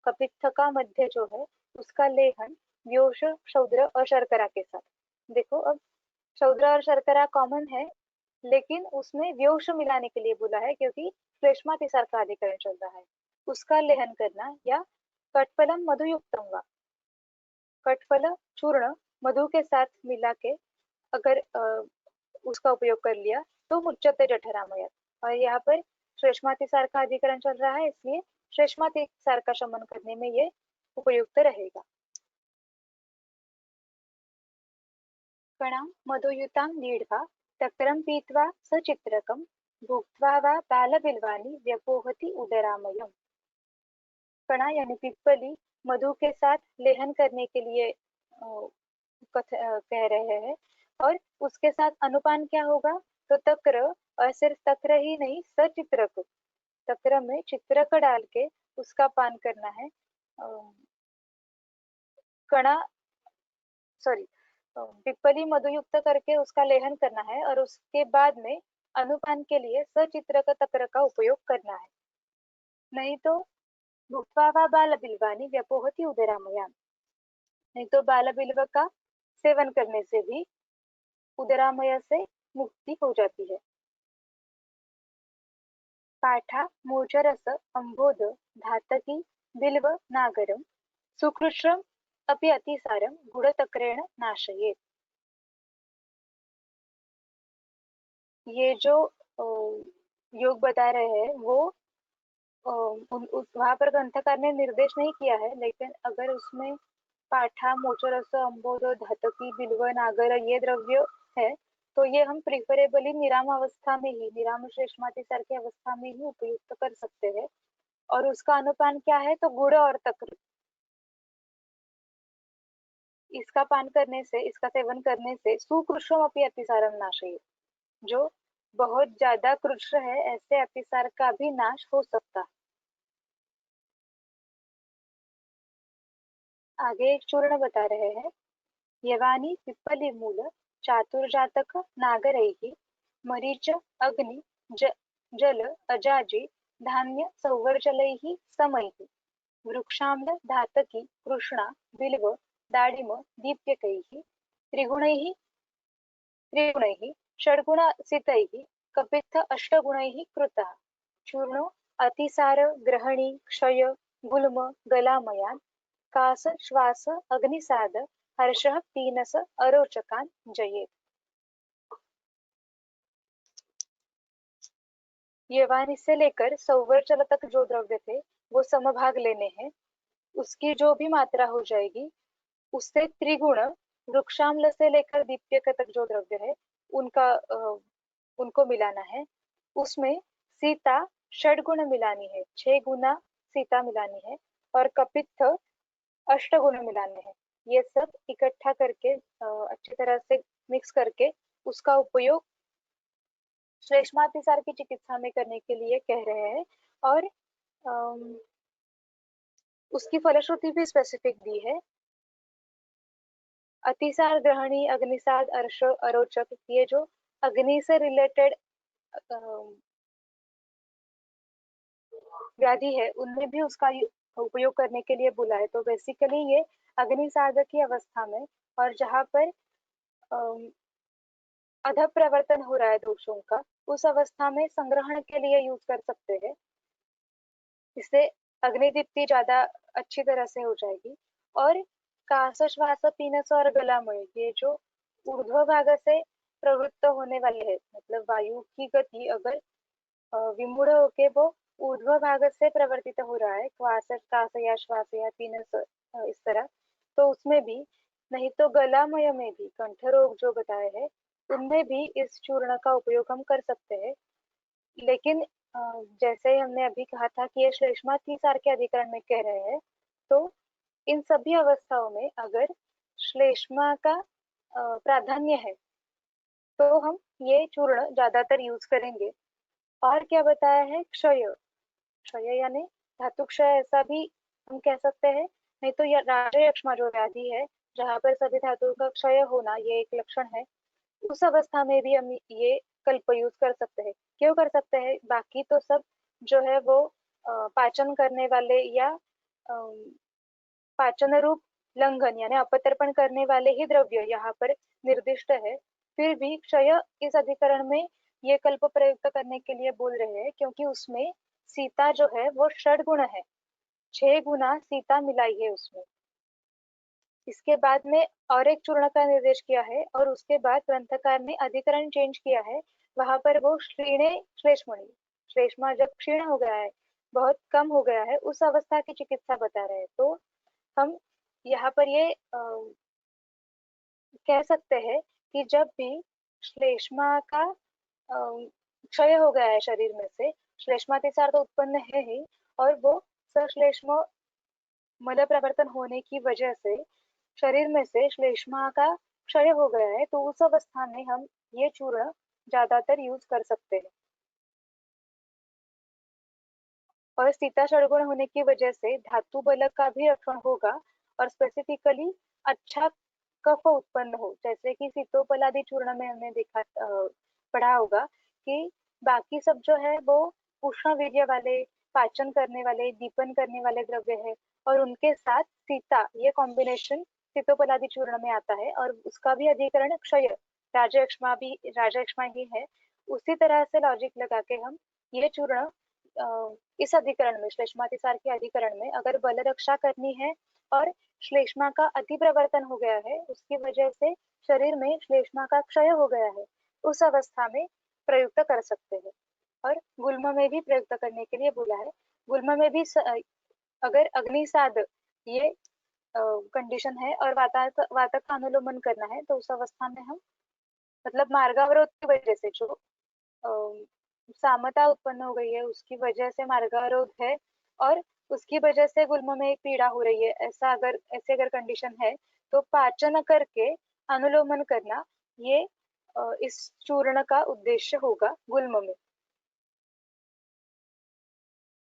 कपित्थ का मध्य जो है उसका लेहन व्योष क्षौद्र और शर्करा के साथ। देखो अब क्षौद्र और शर्करा कॉमन है लेकिन उसमें व्योष मिलाने के लिए बोला है क्योंकि श्लेष्मातिसार का अधिकरण चल रहा है। उसका लेहन करना या कटफलम मधुयुक्तम वा, कटफल चूर्ण मधु के साथ मिला के अगर उसका उपयोग कर लिया तो मुच्यते जठरामया। और यहाँ पर श्लेष्मातिसार का अधिकरण चल रहा है इसलिए श्लेष्मातिसार का शमन करने में ये उपयुक्त रहेगा। कणां मधुयुतां लीढ्वा तक्रं पीत्वा सचित्रकं भुक्त्वा वा बालबिल्वानि व्यपोहति उदरामयम्। कणा यानी पिप्पली मधु के साथ लेहन करने के लिए कह रहे हैं। और उसके साथ अनुपान क्या होगा तो तक्र, और सिर्फ तक्र ही नहीं सचित्रक, तक्र में चित्रक डाल के उसका पान करना है। कणा सॉरी पिप्पली मधुयुक्त करके उसका लेहन करना है और उसके बाद में अनुपान के लिए सचित्रक तक्र का उपयोग करना है। नहीं तो भुक्त्वा वा बालबिल्वानि व्यपोहति उदरामयाम, नहीं तो बालबिल्व का सेवन करने से भी उदरामय से मुक्ति हो जाती है। पाठा मूर्छरस अम्भोध धातकी बिल्व नागरम सुकृष्रम अपि अतिसारम गुड़तक्रेण नाशयेत। ये जो योग बता रहे हैं वो वहां पर ग्रंथकार ने निर्देश नहीं किया है लेकिन अगर उसमें पाठा मोचरस अम्बोध धातकी बिल्व नागर ये द्रव्य है तो ये हम प्रिफरेबली निराम अवस्था में ही, निराम श्लेष्मातिसार की अवस्था में ही उपयुक्त कर सकते हैं। और उसका अनुपान क्या है तो गुड़ और तक्र, इसका पान करने से, इसका सेवन करने से सुकृष्म अपनी अतिसारम नाशय, जो बहुत ज्यादा कृष्ण है ऐसे अतिसार का भी नाश हो सकता है। आगे एक चूर्ण बता रहे हैं। यवानी पिप्पली मूल चातुर्जातक नागरैः मरीच अग्नि जल अजाजी धान्य संवर्चलैः समैः वृक्षाम्ल धातकी कृष्णा बिल्व दाडिम दीप्यकैः त्रिगुणैः त्रिगुणैः षड्गुणसितैः कपित्थ अष्टगुणैः कृतः चूर्णो अतिसार ग्रहणी क्षय गुल्म गलामयान् कास श्वास अग्निसाद हर्षः पीनस अरोचकान जयेत। यवानी से लेकर संवर्चल तक जो द्रव्य थे वो समभाग लेने हैं। उसकी जो भी मात्रा हो जाएगी उससे त्रिगुण वृक्षाम्ल से लेकर दीप्यक तक जो द्रव्य है उनका उनको मिलाना है। उसमें सीता षड्गुण मिलानी है, 6 गुना सीता मिलानी है और कपित्थ अष्टगुण मिलाने हैं। ये सब इकट्ठा करके अच्छी तरह से मिक्स करके उसका उपयोग श्लेष्मातिसार की चिकित्सा में करने के लिए कह रहे हैं। और अम, उसकी फलश्रुति भी स्पेसिफिक दी है। अतिसार ग्रहणी अग्निसाद अर्श अरोचक ये जो अग्नि से रिलेटेड व्याधि है उनमें भी उसका उपयोग करने के लिए बोला है। तो बेसिकली ये अग्निसाध की अवस्था में और जहाँ पर अध प्रवर्तन हो रहा है दोषों का उस अवस्था में संग्रहण के लिए यूज कर सकते हैं। इससे अग्निदीप्ति ज्यादा अच्छी तरह से हो जाएगी। और कास श्वास पीनस और गलामय, ये जो ऊर्ध्व भाग से प्रवृत्त होने वाले हैं, मतलब वायु की गति अगर विमूढ़ होके वो ऊर्ध्व भाग से प्रवर्तित हो रहा है, श्वास कास या श्वास या पीनस, इस तरह, तो उसमें भी, नहीं तो गलामय में भी, कंठ रोग जो बताए हैं उनमें भी इस चूर्ण का उपयोग हम कर सकते हैं। लेकिन जैसे हमने अभी कहा था कि ये श्लेष्मातिसार के अधिकरण में कह रहे हैं, तो इन सभी अवस्थाओं में अगर श्लेष्मा का प्राधान्य है तो हम ये चूर्ण ज्यादातर यूज करेंगे। और क्या बताया है, क्षय, क्षय यानी धातु क्षय, ऐसा भी हम कह सकते हैं। नहीं तो यह राजयक्ष्मा जो व्याधि है, जहाँ पर सभी धातुओं का क्षय होना ये एक लक्षण है, उस अवस्था में भी हम ये कल्प यूज कर सकते हैं। क्यों कर सकते हैं, बाकी तो सब जो है वो पाचन करने वाले या पाचन रूप लंघन यानी अपतर्पण करने वाले ही द्रव्य यहाँ पर निर्दिष्ट है। फिर भी क्षय इस अधिकरण में ये कल्प प्रयुक्त करने के लिए बोल रहे हैं, क्योंकि उसमें सीता जो है वो षड गुण है, 6 गुना सीता मिलाई है उसमें। इसके बाद में और एक चूर्ण का निर्देश किया है, और उसके बाद ग्रंथकार ने अधिकरण चेंज किया है। वहां पर वो क्षीणे श्लेष्मणि, श्लेष्मा जब क्षीण हो गया है, बहुत कम हो गया है, उस अवस्था की चिकित्सा बता रहे हैं। तो हम यहाँ पर ये कह सकते हैं कि जब भी श्लेष्मा का क्षय हो गया है शरीर में से, श्लेष्मातिसार तो उत्पन्न है ही, और वो सश्लेष्म मल प्रवर्तन होने की वजह से शरीर में से श्लेष्मा का क्षय हो गया है, तो उस अवस्था में हम ये चूर्ण ज्यादातर यूज कर सकते हैं। और सीता षडगुण होने की वजह से धातु बलक का भी रक्षण होगा, और स्पेसिफिकली अच्छा कफ उत्पन्न हो, जैसे कि सीतोपलादि चूर्ण में हमने देखा, पढ़ा होगा कि बाकी सब जो है वो उष्ण वीर्य वाले, पाचन करने वाले, दीपन करने वाले द्रव्य है, और उनके साथ सीता, ये कॉम्बिनेशन सीतोपलादि चूर्ण में आता है, और उसका भी अधिकरण क्षय, राजयक्ष्मा भी राजयक्ष्मा ही है। उसी तरह से लॉजिक लगा के हम ये चूर्ण इस अधिकरण में, श्लेष्मातिसार के अधिकरण में, अगर बल रक्षा करनी है और श्लेष्मा का अति प्रवर्तन हो गया है, उसकी वजह से शरीर में श्लेष्मा का क्षय हो गया है, उस अवस्था में प्रयुक्त कर सकते हैं। और गुल्म में भी प्रयुक्त करने के लिए बोला है। गुल्म में भी अगर अग्निसाद ये कंडीशन है और वातक वातक का अनुलोमन करना है, तो उस अवस्था में हम, मतलब मार्गावरोध की वजह से जो सामता उत्पन्न हो गई है, उसकी वजह से मार्गावरोध है, और उसकी वजह से गुल्म में पीड़ा हो रही है, ऐसे अगर कंडीशन है, तो पाचन करके अनुलोमन करना, ये इस चूर्ण का उद्देश्य होगा गुल्म में।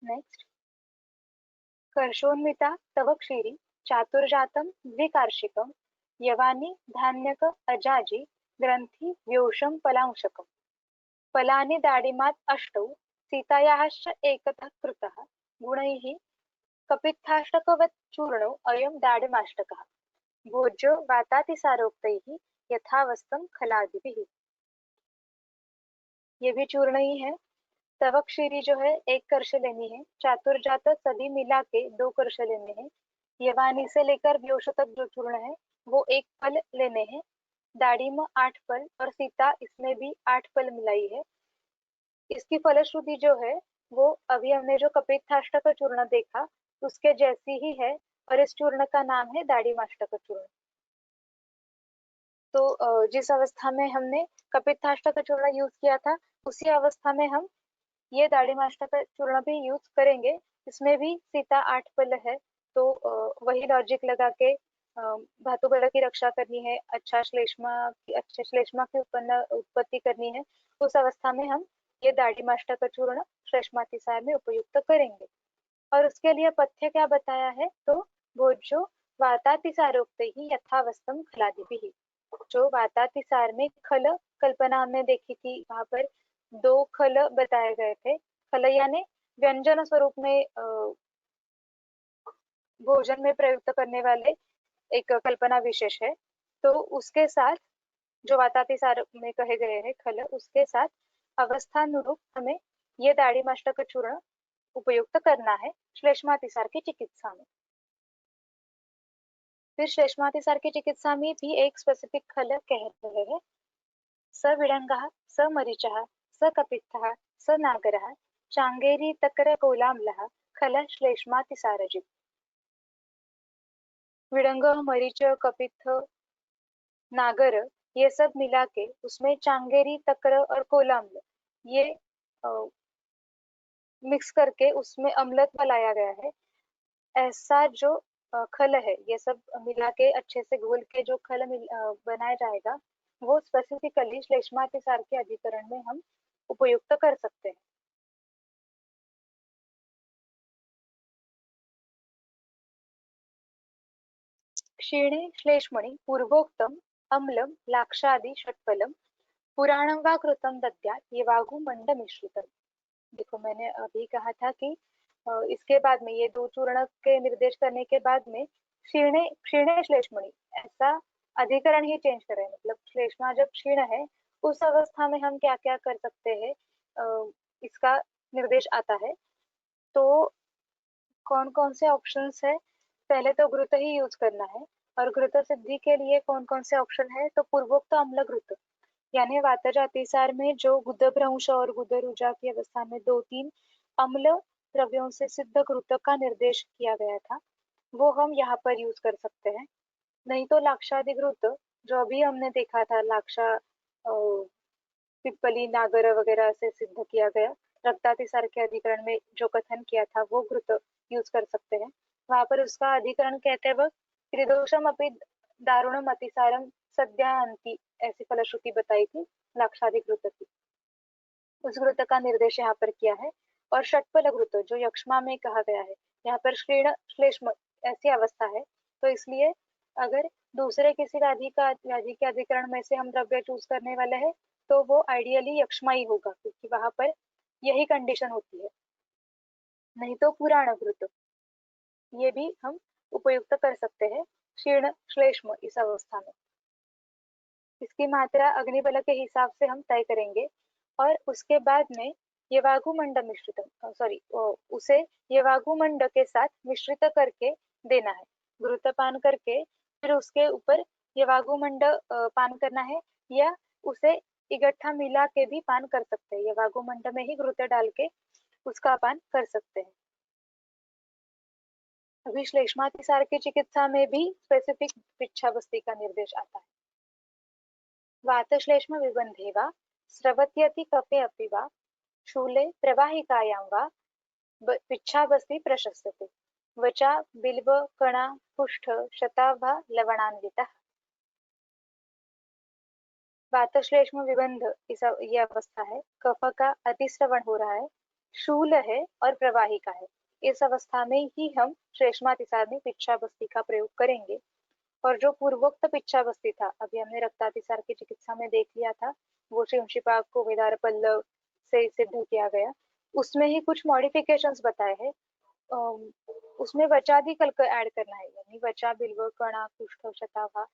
नेक्स्ट, कर्षोन्मिता तव क्षीरी चातुर्जातम द्विकार्षिकम यवानी धान्यक अजाजी ग्रंथि व्योषम पलांशकम फलानि दाडिमात् अष्टौ सीतायाश्च एकतः कृतः गुणैः कपित्थाष्टकवच्चूर्णो अयं दाडिमाष्टकः भोज्यो वातातिसारोक्तैः यथावस्थं खलादिभिः। ये भी चूर्ण ही है। तवक क्षीरी जो है 1 कर्ष लेनी है, चातुर्जात सभी मिला के 2 कर्ष लेने हैं, यवानी से लेकर व्योष तक जो चूर्ण है वो 1 फल लेने हैं, दाड़िम 8 फल, और सीता इसमें भी 8 फल मिलाई है। इसकी फलश्रुति जो है वो अभी हमने जो कपित्थाष्टक चूर्ण देखा उसके जैसी ही है, और इस चूर्ण का नाम है दाड़िमाष्टक चूर्ण। तो जिस अवस्था में हमने कपित्थाष्टक चूर्ण यूज किया था, उसी अवस्था में हम ये दाड़िमाष्टक चूर्ण भी यूज करेंगे। इसमें भी सीता 8 फल है, तो वही लॉजिक लगा के धातु बल की रक्षा करनी है, अच्छे श्लेष्मा की उत्पत्ति करनी है, उस अवस्था में हम ये दाड़िमाष्टक चूर्ण श्लेष्मातिसार में उपयुक्त करेंगे। और उसके लिए पथ्य क्या बताया है, तो भोज्यो वातातिसारोक्त ही यथावस्थम खलादि, जो वातातिसार में खल कल्पना हमने देखी थी, वहां पर 2 खल बताए गए थे। खल यानी व्यंजन स्वरूप में भोजन में प्रयुक्त करने वाले एक कल्पना विशेष है। तो उसके साथ जो वातातिसार में कहे गए हैं खल, उसके साथ अवस्थानुरूप हमें ये दाढ़ी मस्तक चूर्ण उपयुक्त करना है, श्लेष्मातिसार की चिकित्सा में। फिर श्लेष्मातिसार की चिकित्सा में भी एक स्पेसिफिक खल कह रहे हैं। स विडंगः स मरीचः स कपित्थः स नागरः चांगेरी तकर कोलाम्लः खल श्लेष्मातिसारजित। विडंग, मरीच, कपित्थ, नागर ये सब मिला के उसमें चांगेरी, तक्र और कोलाम्ल ये मिक्स करके उसमें अम्लत्व लाया गया है। ऐसा जो खल है ये सब मिला के अच्छे से घोल के जो खल बनाया जाएगा वो स्पेसिफिकली श्लेष्मातिसार के अधिकरण में हम उपयुक्त कर सकते हैं। क्षीणे श्लेष्मणि पूर्वोक्तम अम्लम लाक्षादि षट्फलम पुराणं वा कृतं दद्यात् येवागुमंड मिश्रितम। देखो मैंने अभी कहा था कि इसके बाद में ये दो चूर्ण के निर्देश करने के बाद में क्षीणे क्षीणे श्लेष्मणि ऐसा अधिकरण ही चेंज करें, मतलब श्लेष्मा जब क्षीण है उस अवस्था में हम क्या क्या कर सकते हैं, इसका निर्देश आता है। तो कौन कौन से ऑप्शंस है, पहले तो घृत ही यूज करना है और घृत सिद्धि के लिए कौन कौन से ऑप्शन है, तो पूर्वोक्त अम्ल घृत यानी वातजातिसार में जो गुदभ्रंश और गुदरुजा की अवस्था में दो तीन अम्ल द्रव्यों से सिद्ध घृत का निर्देश किया गया था वो हम यहाँ पर यूज कर सकते हैं। नहीं तो लाक्षादिघृत जो अभी हमने देखा था, लाक्षा पिप्पली नागर वगैरह से सिद्ध किया गया, रक्तातिसार के अधिकरण में जो कथन किया था वो घृत यूज कर सकते हैं। वहां पर उसका अधिकरण कहते वक्त त्रिदोषम अपि दारुणम अतिसारम सद्या अंति ऐसी फलश्रुति बताई थी लाक्षादि घृत की, उस घृत का निर्देश यहाँ पर किया है। और षटफल घृत जो यक्ष्मा में कहा गया है, यहाँ पर श्लेण श्लेष्म ऐसी अवस्था है, तो इसलिए अगर दूसरे किसी व्याधि के अधिकरण में से हम द्रव्य चूज करने वाले हैं तो वो आइडियली यक्ष्मा ही होगा क्योंकि वहां पर यही कंडीशन होती है। नहीं तो पुराण घृत ये भी हम उपयुक्त कर सकते हैं क्षीण श्लेष्म इस अवस्था में। इसकी मात्रा अग्निबल के हिसाब से हम तय करेंगे और उसके बाद में यवागुमंड मिश्रित सॉरी उसे यवागुमंड के साथ मिश्रित करके देना है। घृतपान करके फिर उसके ऊपर यवागुमंड पान करना है या उसे इकट्ठा मिला के भी पान कर सकते हैं, यवागुमंड में ही घृत डाल के उसका पान कर सकते हैं। अभी श्लेष्मातिसार की चिकित्सा में भी स्पेसिफिक पिच्छावस्थी का निर्देश आता है। वातश्लेष्म विबंधे वा स्रवत्यति कफे अपि वा शूले प्रवाहिकायां वा पिच्छावस्थी प्रशस्यते वचा बिल्व कणा कुष्ठ शता वा लवणान्वितः। वातश्लेष्म विबंध ये अवस्था है, कफ का अतिश्रवण हो रहा है, शूल है और प्रवाहिका है, इस अवस्था में ही हम श्लेष्मातिसार में पिच्छावस्थी का प्रयोग करेंगे। और जो पूर्वोक्त पिच्छावस्थी था अभी हमने रक्तातिसार की चिकित्सा में देख लिया था, वो शिंशिपाक को वेदार पल्लव से सिद्ध किया गया, उसमें ही कुछ मॉडिफिकेशंस बताए हैं। उसमें वचादि कल्क ऐड करना है, यानी वचा बिल्व कणा कुष्ठ शताभा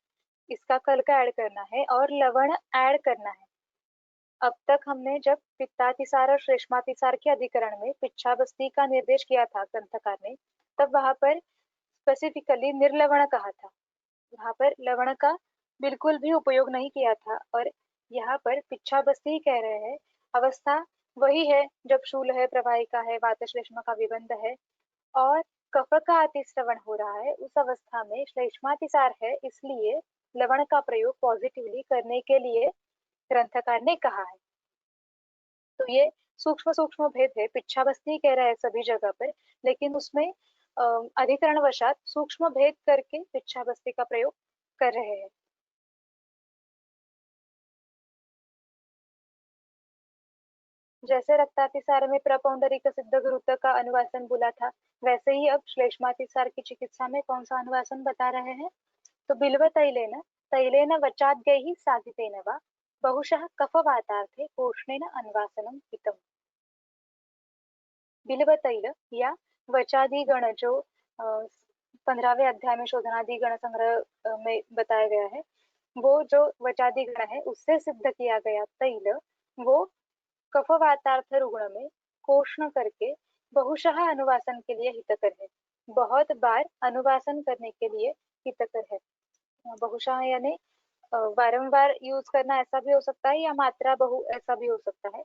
इसका कल्क ऐड करना है और लवण ऐड करना है। अब तक हमने जब पित्तातिसार और श्लेष्मातिसार के अधिकरण में पिच्छावस्थी का निर्देश किया था ग्रंथकार ने, तब वहां पर स्पेसिफिकली निर्लवण कहा था, वहां पर लवण का बिल्कुल भी उपयोग नहीं किया था। और यहाँ पर पिच्छावस्थी ही कह रहे हैं, अवस्था वही है जब शूल है, प्रवाहिका है, वातश्लेष्मा का विबंध है और कफ का अतिश्रवण हो रहा है, उस अवस्था में श्लेष्मातिसार है, इसलिए लवण का प्रयोग पॉजिटिवली करने के लिए ग्रंथकार ने कहा है। तो ये सूक्ष्म सूक्ष्म भेद है, पिच्छावस्थी कह रहा है सभी जगह पर, लेकिन उसमें अधिकरण वशात सूक्ष्म भेद करके पिच्छावस्थी का प्रयोग कर रहे हैं। जैसे रक्तातिसार में प्रपौंडरिक सिद्ध घृत का अनुवासन बोला था, वैसे ही अब श्लेष्मातिसार की चिकित्सा में कौन सा अनुवासन बता रहे हैं, तो बिल्व तैलेन तैलेन वचाद्यैः साधितेन वा बहुशः कफवातार्थे कोष्णेन अन्वासनं हितम्। बिल्व तैल या वचादि गण जो 15वें अध्याय में शोधनादि गण संग्रह में बताया गया है, वो जो वचादि गण है उससे सिद्ध किया गया तैल वो कफवातार्थ रुग्ण में कोष्ण करके बहुशः अनुवासन के लिए हितकर है, बहुत बार अनुवासन करने के लिए हितकर है। बहुशः यानी बारंबार यूज करना, ऐसा भी हो सकता है, या मात्रा बहु ऐसा भी हो सकता है।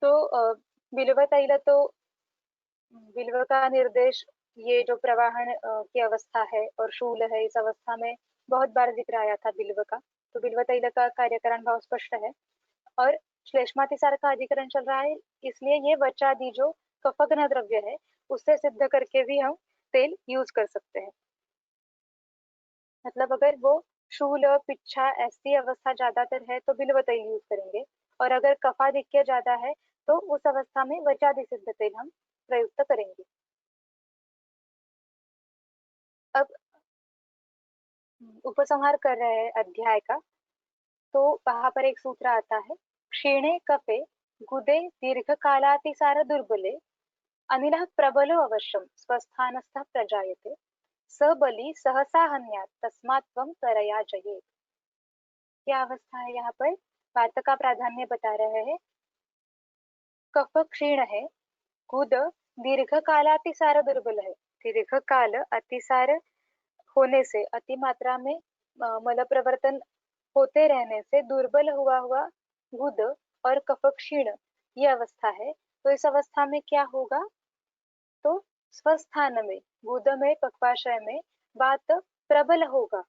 तो बिल्व तैल तो बिल्व का निर्देश, ये जो प्रवाहन की अवस्था है और शूल है, इस अवस्था में बहुत बार जिक्र आया था बिल्व का। तो बिल्व तैल का कार्यकरण भाव स्पष्ट है। और श्लेष्मातिसार का अधिकरण चल रहा है, इसलिए ये वचादि जो कफग्न द्रव्य है उससे सिद्ध करके भी हम तेल यूज कर सकते हैं। मतलब अगर वो शूल पिच्छा ऐसी अवस्था ज्यादातर है तो बिल्व तेल यूज करेंगे, और अगर कफाधिक्य ज्यादा है तो उस अवस्था में वचादि सिद्ध तेल हम प्रयुक्त करेंगे। अब उपसंहार कर रहे हैं अध्याय का। तो वहां पर एक सूत्र आता है, क्षीणे कफे गुदे दीर्घकालातिसार दुर्बले अनिलः प्रबलो अवश्यम स्वस्थानस्थ प्रजायते स बलि सहसा हन्यात् तस्मात् त्वं त्वरया जयेत्। क्या अवस्था है यहाँ पर? वात का प्राधान्य बता रहे हैं। कफ क्षीण है, गुद दीर्घ कालातिसार दुर्बल है। दीर्घ काल अतिसार होने से, अति मात्रा में मल प्रवर्तन होते रहने से दुर्बल हुआ हुआ गुद और कफ क्षीण ये अवस्था है। तो इस अवस्था में क्या होगा? तो स्वस्थान में, गुद में, पक्वाशय में वात प्रबल होगा,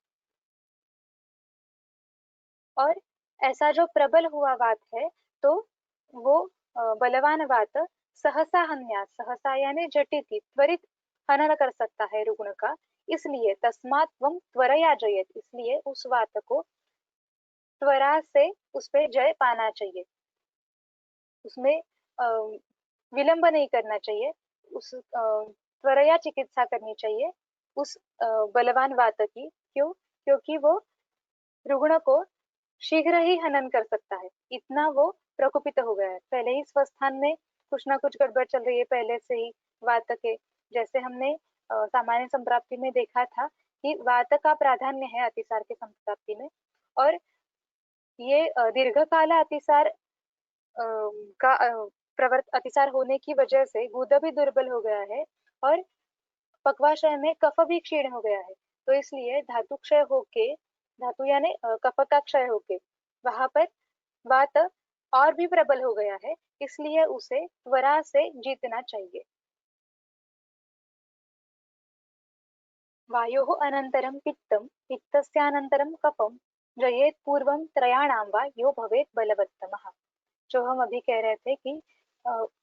और ऐसा जो प्रबल हुआ वात है तो वो बलवान वात सहसा हन्यास, सहसा यानी झटिति त्वरित हनन कर सकता है रुग्ण का। इसलिए तस्मात् त्वं त्वरया जयेत्, इसलिए उस वात को त्वरा से उस पे जय पाना चाहिए, उसमें विलंब नहीं करना चाहिए, उस त्वरया चिकित्सा करनी चाहिए उस बलवान वात की। क्यों? क्योंकि वो रुग्ण को शीघ्र ही हनन कर सकता है, इतना वो प्रकोपित हो गया है। पहले ही स्वस्थान में कुछ ना कुछ गड़बड़ चल रही है पहले से ही वात के। जैसे हमने सामान्य संप्राप्ति में देखा था कि वात का प्राधान्य है अतिसार के संप्राप्ति में, और ये दीर्घकाल अतिसार का प्रवर्त अतिसार होने की वजह से गुदा भी दुर्बल हो गया है, और पक्वाशय में कफ भी क्षीण हो गया है। तो इसलिए धातु क्षय होके, धातु यानी कफ का क्षय होके वहां पर वात और भी प्रबल हो गया है, इसलिए उसे त्वरा से जीतना चाहिए। वायोः अनन्तरं पित्तं पित्तस्यानन्तरं कफं जयेत् पूर्वं त्रयाणां वा यो भवेत् बलवत्तमः। जो हम अभी कह रहे थे कि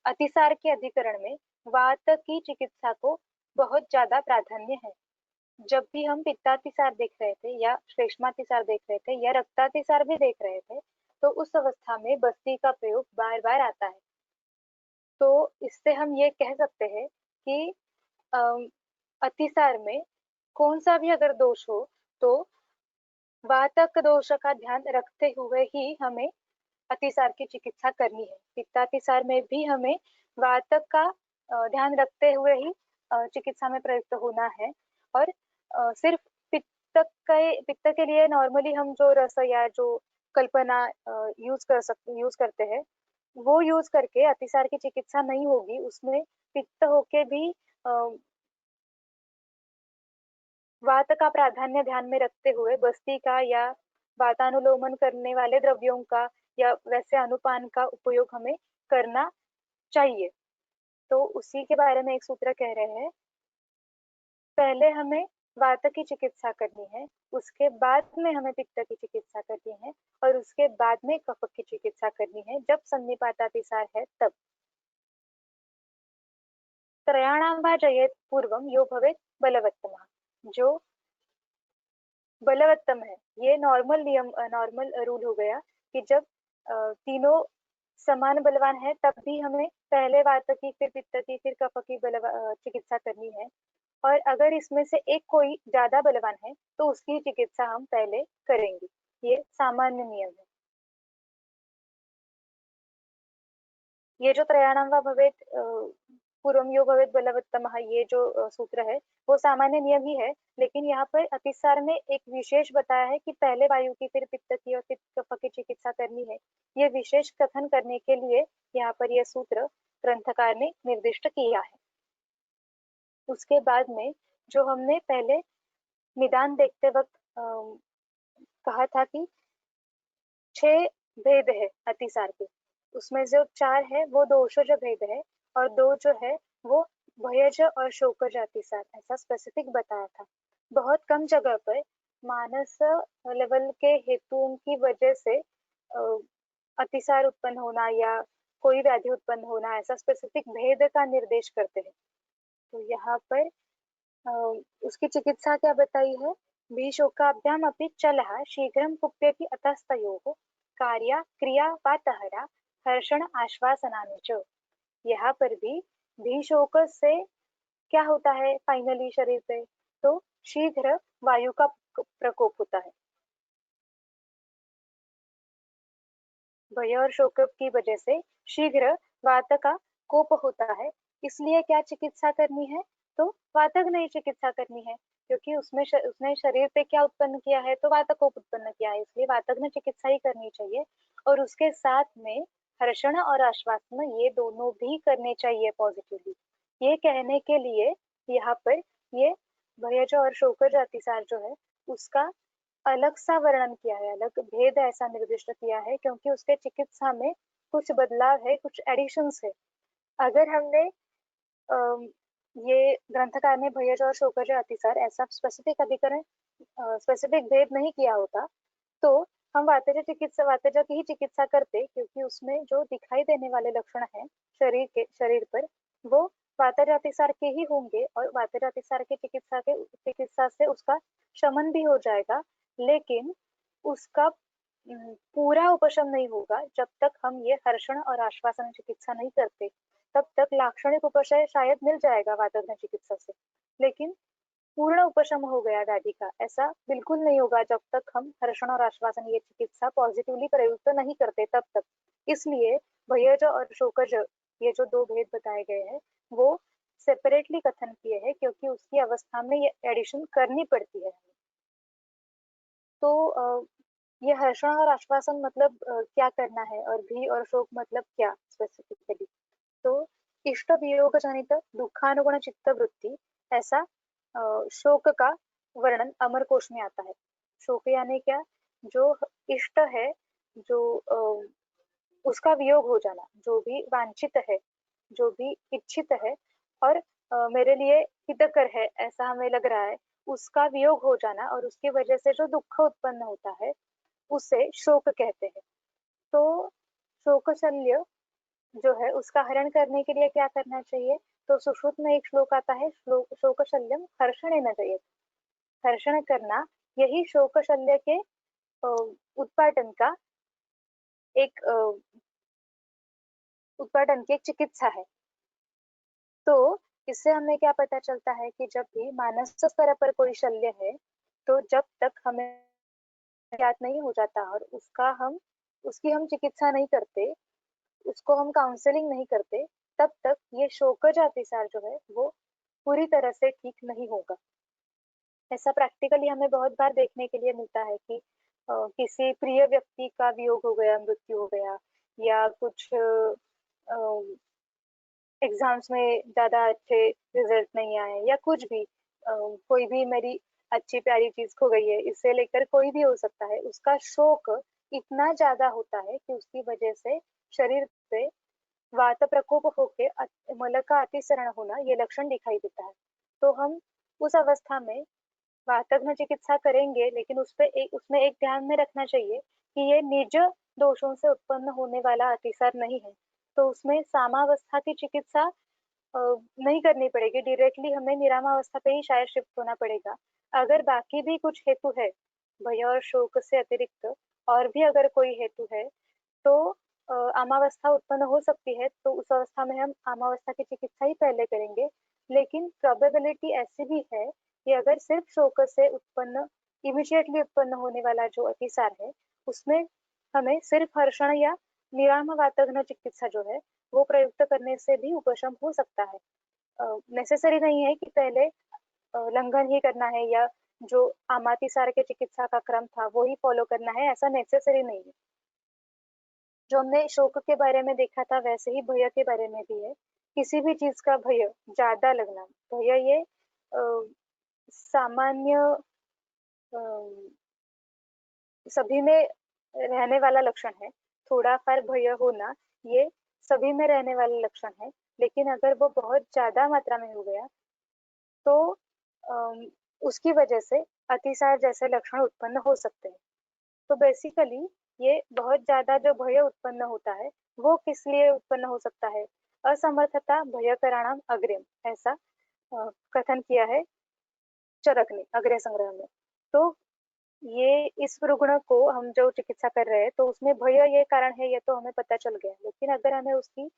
अतिसार के अधिकरण में वात की चिकित्सा को बहुत ज्यादा प्राधान्य है। जब भी हम पित्तातिसार देख रहे थे या श्लेष्मातिसार देख रहे थे या रक्तातिसार भी देख रहे थे, तो उस अवस्था में बस्ती का प्रयोग बार बार आता है। तो इससे हम ये कह सकते हैं कि अम, अतिसार में कौन सा भी अगर दोष हो तो वातक दोष का ध्यान रखते हुए ही हमें अतिसार की चिकित्सा करनी है। पित्तातिसार में भी हमें वातक का ध्यान रखते हुए ही चिकित्सा में प्रयुक्त होना है। और सिर्फ पित्त के लिए नॉर्मली हम जो रस या जो कल्पना यूज करते हैं, वो यूज करके अतिसार की चिकित्सा नहीं होगी। उसमें पित्त होके भी वात का प्राधान्य ध्यान में रखते हुए बस्ती का या वातानुलोमन करने वाले द्रव्यों का या वैसे अनुपान का उपयोग हमें करना चाहिए। तो उसी के बारे में एक सूत्र कह रहे हैं, पहले हमें वात की चिकित्सा करनी है, उसके बाद में हमें पित्त की चिकित्सा करनी है, और उसके बाद में कफ की चिकित्सा करनी है जब सन्निपातातिसार है तब। त्रयाणां वा जयेत् पूर्वम यो भवेत् बलवत्तमः। जो बलवत्तम है, ये नॉर्मल नियम, नॉर्मल रूल हो गया कि जब तीनों समान बलवान है तब भी हमें पहले वात की, फिर पित्त की, फिर कफ की चिकित्सा करनी है। और अगर इसमें से एक कोई ज्यादा बलवान है तो उसकी चिकित्सा हम पहले करेंगे। ये सामान्य नियम है। ये जो त्रयाणां वा भवेत् पूर्वम यो भवेत् बलवत्तमः, ये जो सूत्र है वो सामान्य नियम ही है। लेकिन यहाँ पर अतिसार में एक विशेष बताया है कि पहले वायु की, फिर पित्त की और फिर कफ की चिकित्सा करनी है। ये विशेष कथन करने के लिए यहाँ पर यह सूत्र ग्रंथकार ने निर्दिष्ट किया है। उसके बाद में जो हमने पहले निदान देखते वक्त कहा था कि 6 भेद है अतिसार के, उसमें जो 4 है वो दोषज भेद है और 2 जो है वो भयज और शोकज अतिसार, ऐसा स्पेसिफिक बताया था। बहुत कम जगह पर मानस लेवल के हेतुओं की वजह से अतिसार उत्पन्न होना या कोई व्याधि उत्पन्न होना ऐसा स्पेसिफिक भेद का निर्देश करते हैं। तो यहाँ पर उसकी चिकित्सा क्या बताई है? भीशोकाभ्याम अपि चलः शीघ्रं कुप्यति अतस्तयोः कार्या क्रिया वातहरा हर्षण आश्वासनानि च। यहाँ पर भी भीशोक से क्या होता है फाइनली शरीर पे? तो शीघ्र वायु का प्रकोप होता है। भय और शोक की वजह से शीघ्र वात का कोप होता है। इसलिए क्या चिकित्सा करनी है? तो वातग्नि चिकित्सा करनी है, क्योंकि उसने शरीर पे क्या उत्पन्न किया है? तो वात कोप उत्पन्न किया है, इसलिए वातग्नि चिकित्सा ही करनी चाहिए। और उसके साथ में हर्षण और आश्वासन ये दोनों भी करने चाहिए पॉजिटिवली। ये कहने के लिए यहाँ पर ये भयज और शोकज अतिसार जो है उसका अलग सा वर्णन किया है, अलग भेद ऐसा निर्दिष्ट किया है, क्योंकि उसके चिकित्सा में कुछ बदलाव है, कुछ एडिशंस है। अगर हमने अम, ये ग्रंथकार ने भयज और शोकज अतिसार ऐसा स्पेसिफिक अधिकरण स्पेसिफिक भेद नहीं किया होता तो हम वातेज की ही चिकित्सा करते, क्योंकि उसमें जो दिखाई देने वाले लक्षण हैं शरीर पर वो वातेज अतिसार के ही होंगे और वातेज अतिसार की चिकित्सा से उसका शमन भी हो जाएगा, लेकिन उसका पूरा उपशम नहीं होगा जब तक हम ये हर्षण और आश्वासन चिकित्सा नहीं करते। तब तक लाक्षणिक उपशय शायद मिल जाएगा वातज्ञ चिकित्सा से, लेकिन पूर्ण उपशम हो गया व्याधि का ऐसा बिल्कुल नहीं होगा जब तक हम हर्षण और आश्वासन ये चिकित्सा पॉजिटिवली प्रयुक्त नहीं करते तब तक। इसलिए भयज और शोकज ये जो 2 भेद बताए गए हैं वो सेपरेटली कथन किए हैं, क्योंकि उसकी अवस्था में ये एडिशन करनी पड़ती है। तो ये हर्षण और आश्वासन मतलब क्या करना है और भी और शोक मतलब क्या स्पेसिफिकली? तो इष्ट वियोग जनित दुखानुगुण चित्त वृत्ति ऐसा शोक का वर्णन अमर कोश में आता है। शोक यानी क्या? जो इष्ट है, जो उसका वियोग हो जाना, जो भी वांछित है, जो भी इच्छित है और मेरे लिए हितकर है ऐसा हमें लग रहा है, उसका वियोग हो जाना और उसकी वजह से जो दुख उत्पन्न होता है उसे शोक कहते हैं। तो शोकशल्य जो है उसका हरण करने के लिए क्या करना चाहिए? तो सुश्रुत में एक श्लोक आता है, शोकशल्यम हर्षण न चाहिए। हर्षण करना यही शोकशल्य के उत्पाटन का एक उत्पाटन की एक चिकित्सा है। तो इससे हमें क्या पता चलता है कि जब भी मानस स्तर पर कोई शल्य है तो जब तक हमें ज्ञात नहीं हो जाता और उसकी हम चिकित्सा नहीं करते, उसको हम काउंसलिंग नहीं करते, तब तक ये शोकज अतिसार जो है वो पूरी तरह से ठीक नहीं होगा। ऐसा प्रैक्टिकली हमें बहुत बार देखने के लिए मिलता है कि किसी प्रिय व्यक्ति का वियोग हो गया, मृत्यु हो गया, या कुछ एग्जाम्स में ज्यादा अच्छे रिजल्ट नहीं आए, या कुछ भी कोई भी मेरी अच्छी प्यारी चीज खो गई है, इससे लेकर कोई भी हो सकता है, उसका शोक इतना ज्यादा होता है कि उसकी वजह से शरीर पे वात प्रकोप होके मल का अतिसरण होना ये लक्षण दिखाई देता है। तो हम उस अवस्था में वातज्ञ चिकित्सा करेंगे, लेकिन उसमें एक ध्यान में रखना चाहिए कि ये निज दोषों से उत्पन्न होने वाला अतिसार नहीं है। तो उसमें सामावस्था की चिकित्सा नहीं करनी पड़ेगी, डायरेक्टली हमें निरामावस्था पे ही शायद शिफ्ट होना पड़ेगा। अगर बाकी भी कुछ हेतु है भय और शोक से अतिरिक्त, और भी अगर कोई हेतु है तो आमावस्था उत्पन्न हो सकती है, तो उस अवस्था में हम आमावस्था की चिकित्सा ही पहले करेंगे। लेकिन प्रोबेबिलिटी ऐसी भी है कि अगर सिर्फ शोक से उत्पन्न इमिडिएटली उत्पन्न होने वाला जो अतिसार है उसमें हमें सिर्फ हर्षण या निराम वातघ्न चिकित्सा जो है वो प्रयुक्त करने से भी उपशम हो सकता है। नेसेसरी नहीं है कि पहले लंघन ही करना है या जो आमातिसार के चिकित्सा का क्रम था वो ही फॉलो करना है, ऐसा नेसेसरी नहीं है। जो हमने शोक के बारे में देखा था वैसे ही भय के बारे में भी है। किसी भी चीज का भय ज्यादा लगना, भय ये सामान्य अ, सभी में रहने वाला लक्षण है। थोड़ा फार भय होना ये सभी में रहने वाला लक्षण है, लेकिन अगर वो बहुत ज्यादा मात्रा में हो गया तो अम, उसकी वजह से अतिसार जैसे लक्षण उत्पन्न हो सकते हैं। तो बेसिकली ये बहुत ज्यादा जो भय उत्पन्न होता है वो किस लिए उत्पन्न हो सकता है? असमर्थता भयकराणाम अग्रिम, ऐसा कथन किया है चरक ने अग्रय संग्रह में। तो ये इस रुग्ण को हम जो चिकित्सा कर रहे हैं तो उसमें भय ये कारण है, ये तो हमें पता चल गया, लेकिन अगर हमें उसकी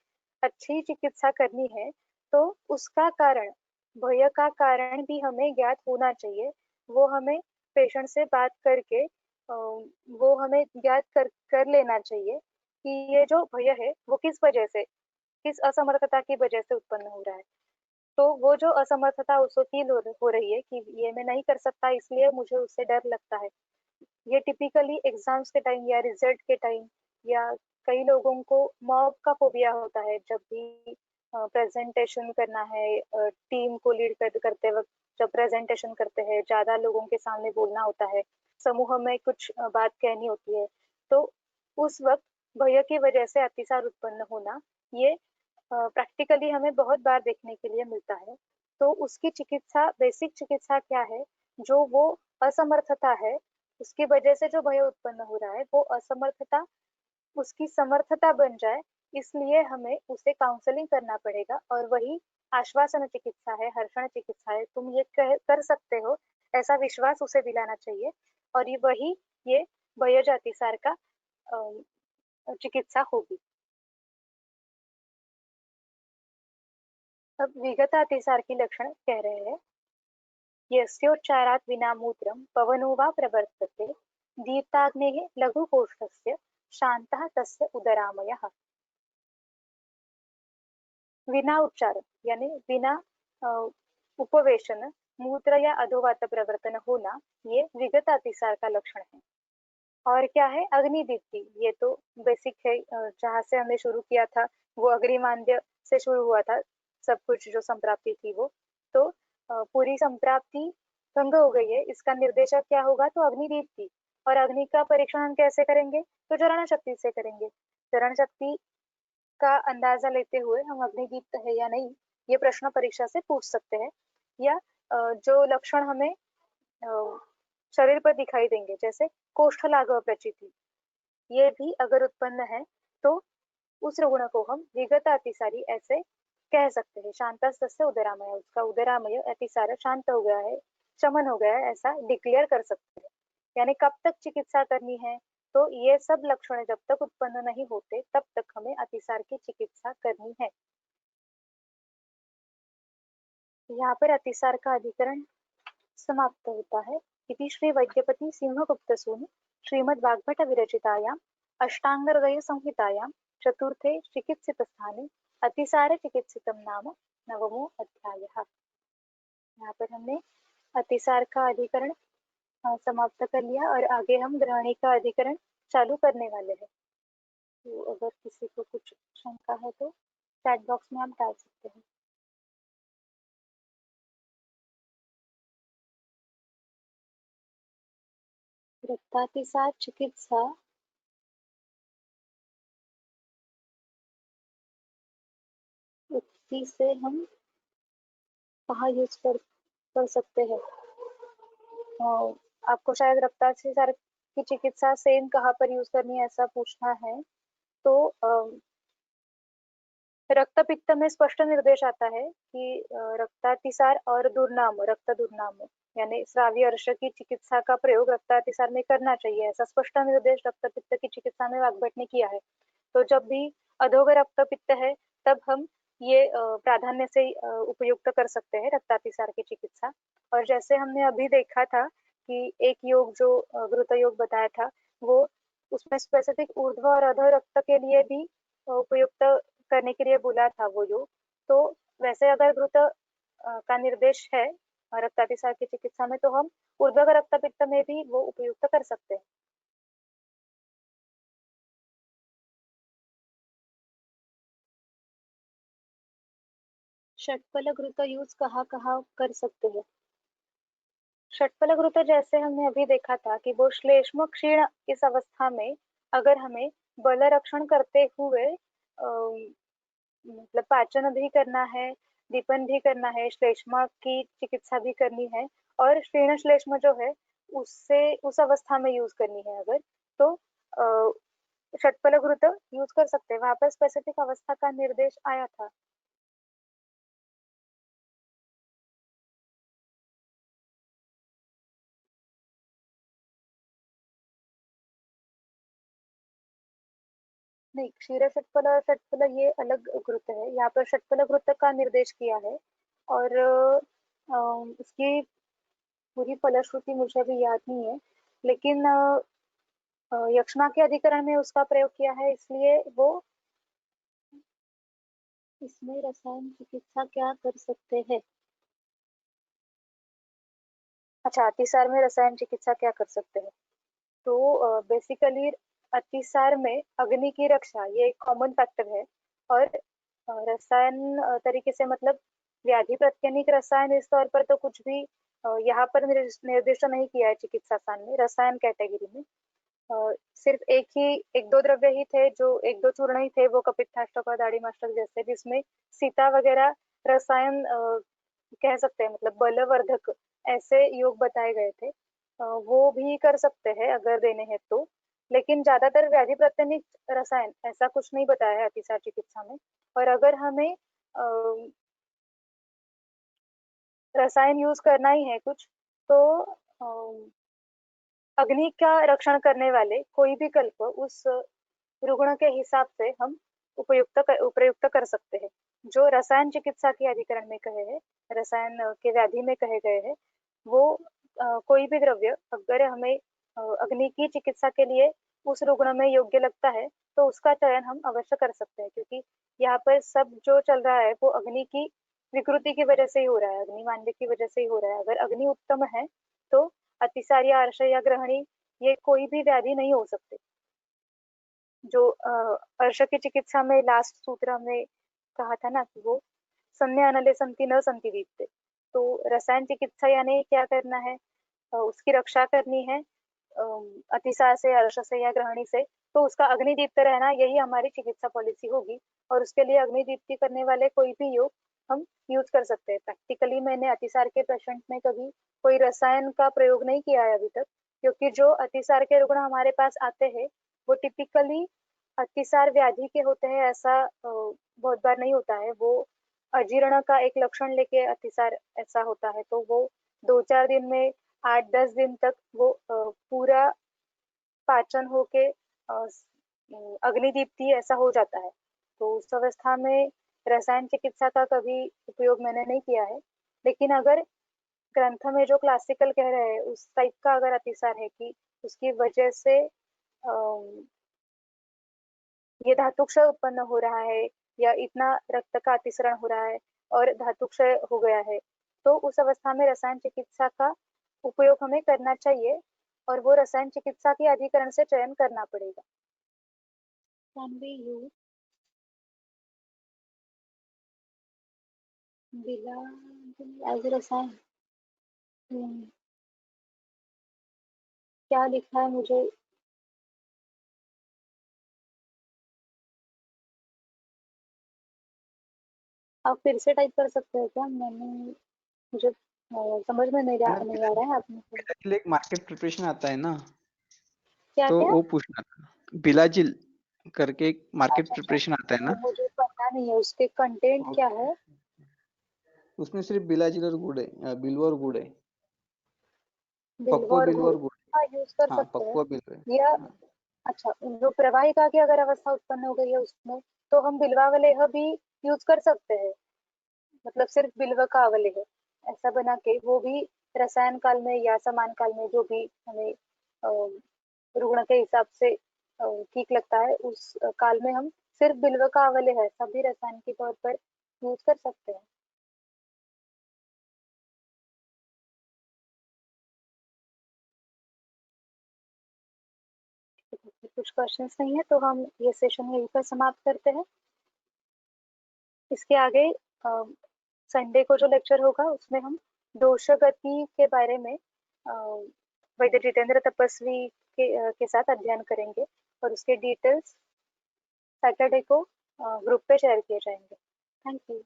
अच्छी चिकित्सा करनी है तो उसका कारण, भय का कारण भी हमें ज्ञात होना चाहिए। वो हमें पेशेंट से बात करके वो हमें ज्ञात कर लेना चाहिए कि ये जो भय है वो किस वजह से, किस असमर्थता की वजह से उत्पन्न हो रहा है। तो वो जो असमर्थता उसको फील हो रही है कि ये मैं नहीं कर सकता इसलिए मुझे उससे डर लगता है, ये टिपिकली एग्जाम्स के टाइम या रिजल्ट के टाइम, या कई लोगों को मॉब का फोबिया होता है जब भी प्रेजेंटेशन करना है, टीम को लीड करते वक्त जब प्रेजेंटेशन करते हैं, ज्यादा लोगों के सामने बोलना होता है, समूह में कुछ बात कहनी होती है, तो उस वक्त भय की वजह से अतिसार उत्पन्न होना ये प्रैक्टिकली हमें बहुत बार देखने के लिए मिलता है। तो उसकी चिकित्सा, बेसिक चिकित्सा क्या है? जो वो असमर्थता है उसकी वजह से जो भय उत्पन्न हो रहा है वो असमर्थता उसकी समर्थता बन जाए, इसलिए हमें उसे काउंसलिंग करना पड़ेगा, और वही आश्वासन चिकित्सा है, हर्षण चिकित्सा है, तुम ये कर सकते हो, ऐसा विश्वास उसे दिलाना चाहिए। और ये वही ये भय जातिसार का चिकित्सा होगी। अब विगत अतिसार की लक्षण कह रहे हैं। यस्योच्चारात् विना मूत्रं पवनो वा प्रवर्तते दीप्ताग्नेः लघुकोष्ठस्य शान्तः तस्य उदरामयः। बिना उच्चारण यानी बिना अ, उपवेशन मूत्र या अधोवात प्रवर्तन होना, ये विगत अतिसार का लक्षण है। और क्या है? अग्निदीप्ति, ये तो बेसिक है, जहाँ से हमने शुरू किया था वो अग्निमांद्य से शुरू हुआ था, सब कुछ जो संप्राप्ति थी वो। तो पूरी संप्राप्ति भंग हो गई है, इसका निर्देशक क्या होगा? तो अग्निदीप्ति। और अग्नि का परीक्षण हम कैसे करेंगे? तो जरण शक्ति से करेंगे। जरण शक्ति का अंदाजा लेते हुए हम अग्निदीप्त है या नहीं, ये प्रश्न परीक्षा से पूछ सकते हैं। या जो लक्षण हमें शरीर पर दिखाई देंगे, जैसे कोष्ठलाघव प्रचिति, ये भी अगर उत्पन्न है तो उस रुग्ण को हम विगत अतिसारी ऐसे कह सकते हैं। शांतस्य उदरामय, उसका उदरामय अतिसार शांत हो गया है, शमन हो गया है, ऐसा डिक्लेयर कर सकते हैं। यानी कब तक चिकित्सा करनी है? तो ये सब लक्षण जब तक उत्पन्न नहीं होते तब तक हमें अतिसार की चिकित्सा करनी है। यहाँ पर अतिसार का अधिकरण समाप्त होता है। इति श्री वैद्यपति सिंहगुप्त सूनु श्रीमद् वाग्भट विरचितायां अष्टांगहृदय संहितायां चतुर्थे चिकित्सित स्थाने अतिसार चिकित्सितम नाम नवमो अध्यायः। यहाँ पर हमने अतिसार का अधिकरण समाप्त कर लिया और आगे हम ग्रहणी का अधिकरण चालू करने वाले हैं। तो अगर किसी को कुछ शंका है तो चैट बॉक्स में आप डाल सकते हैं। रक्तातिसार चिकित्सा युक्ति से हम कहाँ यूज कर सकते हैं? आपको शायद रक्तातिसार की चिकित्सा सेम कहाँ पर यूज करनी है ऐसा पूछना है। तो रक्तपित्त में स्पष्ट निर्देश आता है कि रक्तातिसार और दुर्नाम, रक्त दुर्नाम यानी श्राव्य अर्श की चिकित्सा का प्रयोग रक्तातिसार में करना चाहिए, ऐसा स्पष्ट निर्देश रक्तपित्त की चिकित्सा में वाग्भट ने किया है। तो जब भी अधोग रक्तपित्त है तब हम ये प्राधान्य से उपयुक्त कर सकते हैं रक्तातिसार की चिकित्सा। और जैसे हमने अभी देखा था कि एक योग जो घृत योग बताया था, वो उसमें स्पेसिफिक ऊर्ध्व और अधो रक्त के लिए भी उपयुक्त करने के लिए बोला था वो योग। तो वैसे अगर घृत का निर्देश है रक्तातिसार की चिकित्सा में तो हम ऊर्ध्व रक्तपित्त में भी वो उपयुक्त कर सकते हैं। षटफल घृत यूज कहाँ कहाँ कर सकते हैं? षटफल घृत जैसे हमने अभी देखा था कि वो श्लेष्म क्षीण इस अवस्था में अगर हमें बल रक्षण करते हुए मतलब पाचन भी करना है, दीपन भी करना है, श्लेष्मा की चिकित्सा भी करनी है और क्षीण श्लेष्म जो है उससे उस अवस्था में यूज करनी है अगर, तो षटफल घृत यूज कर सकते हैं। वहां पर स्पेसिफिक अवस्था का निर्देश आया था। नहीं, क्षीर षटफल और षटफल ये अलग घृत है। यहाँ पर षटफल घृत का निर्देश किया है और इसकी पूरी फलश्रुति मुझे अभी याद नहीं है, लेकिन यक्ष्मा के अधिकरण में उसका प्रयोग किया है, इसलिए वो इसमें रसायन चिकित्सा क्या कर सकते हैं? अच्छा, अतिसार में रसायन चिकित्सा क्या कर सकते हैं? तो बेसिकली अतिसार में अग्नि की रक्षा ये एक कॉमन फैक्टर है और रसायन तरीके से मतलब व्याधि प्रतिजनिक रसायन इस तौर पर तो कुछ भी यहाँ पर निर्दिष्ट नहीं किया है चिकित्सा सार में, रसायन कैटेगरी में सिर्फ एक दो द्रव्य ही थे, जो एक दो चूर्ण ही थे, वो कपित्थाष्टक और दाढ़ीमाष्टक जैसे, जिसमें सीता वगैरह रसायन कह सकते हैं मतलब बलवर्धक ऐसे योग बताए गए थे। वो भी कर सकते हैं अगर देने हैं तो, लेकिन ज्यादातर व्याधि प्रतिनिक रसायन ऐसा कुछ नहीं बताया है अतिसार चिकित्सा में। और अगर हमें रसायन यूज करना ही है कुछ, तो अग्नि का रक्षण करने वाले कोई भी कल्प उस रुग्ण के हिसाब से हम उपयुक्त कर सकते हैं। जो रसायन चिकित्सा के अधिकरण में कहे हैं, रसायन के व्याधि में कहे गए हैं, वो कोई भी द्रव्य अगर हमें अग्नि की चिकित्सा के लिए उस रुग्ण में योग्य लगता है तो उसका चयन हम अवश्य कर सकते हैं, क्योंकि यहाँ पर सब जो चल रहा है वो अग्नि की विकृति की वजह से ही हो रहा है, अग्नि मांद्य की वजह से ही हो रहा है। अगर अग्नि उत्तम है तो अतिसार या अर्श या ग्रहणी ये कोई भी व्याधि नहीं हो सकते। जो अर्श की चिकित्सा में लास्ट सूत्र हमने कहा था ना कि वो संज्ञा अनले संति न संति दीप्ते, तो रसायन चिकित्सा यानी क्या करना है, उसकी रक्षा करनी है अतिसार से, अर्श से या ग्रहणी से, तो उसका अग्निदीप्त रहना यही हमारी चिकित्सा पॉलिसी होगी। और उसके लिए अग्निदीप्ति करने वाले कोई भी योग हम यूज कर सकते हैं। प्रैक्टिकली मैंने अतिसार के पेशेंट में कभी कोई रसायन का प्रयोग नहीं किया है अभी तक, क्योंकि जो अतिसार के रुग्ण हमारे पास आते हैं वो टिपिकली अतिसार व्याधि के होते हैं, ऐसा बहुत बार नहीं होता है। वो अजीर्ण का एक लक्षण लेके अतिसार ऐसा होता है, तो वो 2-4 दिन में 8-10 दिन तक वो पूरा पाचन होके अग्निदीप्ति ऐसा हो जाता है। तो उस अवस्था में रसायन चिकित्सा का कभी उपयोग मैंने नहीं किया है। लेकिन अगर ग्रंथ में जो क्लासिकल कह रहे हैं उस टाइप का अगर अतिसार है कि उसकी वजह से ये धातुक्षय उत्पन्न हो रहा है या इतना रक्त का अतिसरण हो रहा है और धातुक्षय हो गया है, तो उस अवस्था में रसायन चिकित्सा का उपयोग हमें करना चाहिए और वो रसायन चिकित्सा के अधिकरण से चयन करना पड़ेगा। Can we use बिला एज रसायन? क्या लिखा है मुझे? आप फिर से टाइप कर सकते हो क्या? मुझे समझ में है ना, नहीं आ रहा है आपने बिलाजिल एक मार्केट प्रिपरेशन आता है ना, क्या तो क्या? वो पूछना था। बिलाजिल करके एक मार्केट अच्छा अच्छा, प्रिपरेशन आता है ना। मुझे पता नहीं है उसके कंटेंट क्या ओके, है। उसमें सिर्फ बिलाजिल और गुड़ है, बिल्व और गुड़ है। बिल्वा पक्व और बिल्व गुड़, और गुड़। हाँ यूज कर हाँ, सकते हैं। पक्व बिल्व है। या हाँ, अच्छा, जो प्रवाहिका की अगर अवस्था उत्पन्न हो गई है उसमें, तो हम बिल्वा अवलेह भी यूज कर सकते हैं। मतलब सिर्फ बिल्व का अवलेह ऐसा बना के वो भी रसायन काल में या समान काल में जो भी हमें रुग्ण के हिसाब से ठीक लगता है उस काल में हम सिर्फ बिल्व का अवलेह सभी रसायन के तौर पर यूज कर सकते हैं। कुछ क्वेश्चंस नहीं है तो हम ये सेशन यहीं पर समाप्त करते हैं। इसके आगे संडे को जो लेक्चर होगा उसमें हम दोषगति के बारे में वैद्य जितेंद्र तपस्वी के साथ अध्ययन करेंगे और उसके डिटेल्स सैटरडे को ग्रुप पे शेयर किए जाएंगे। Thank you.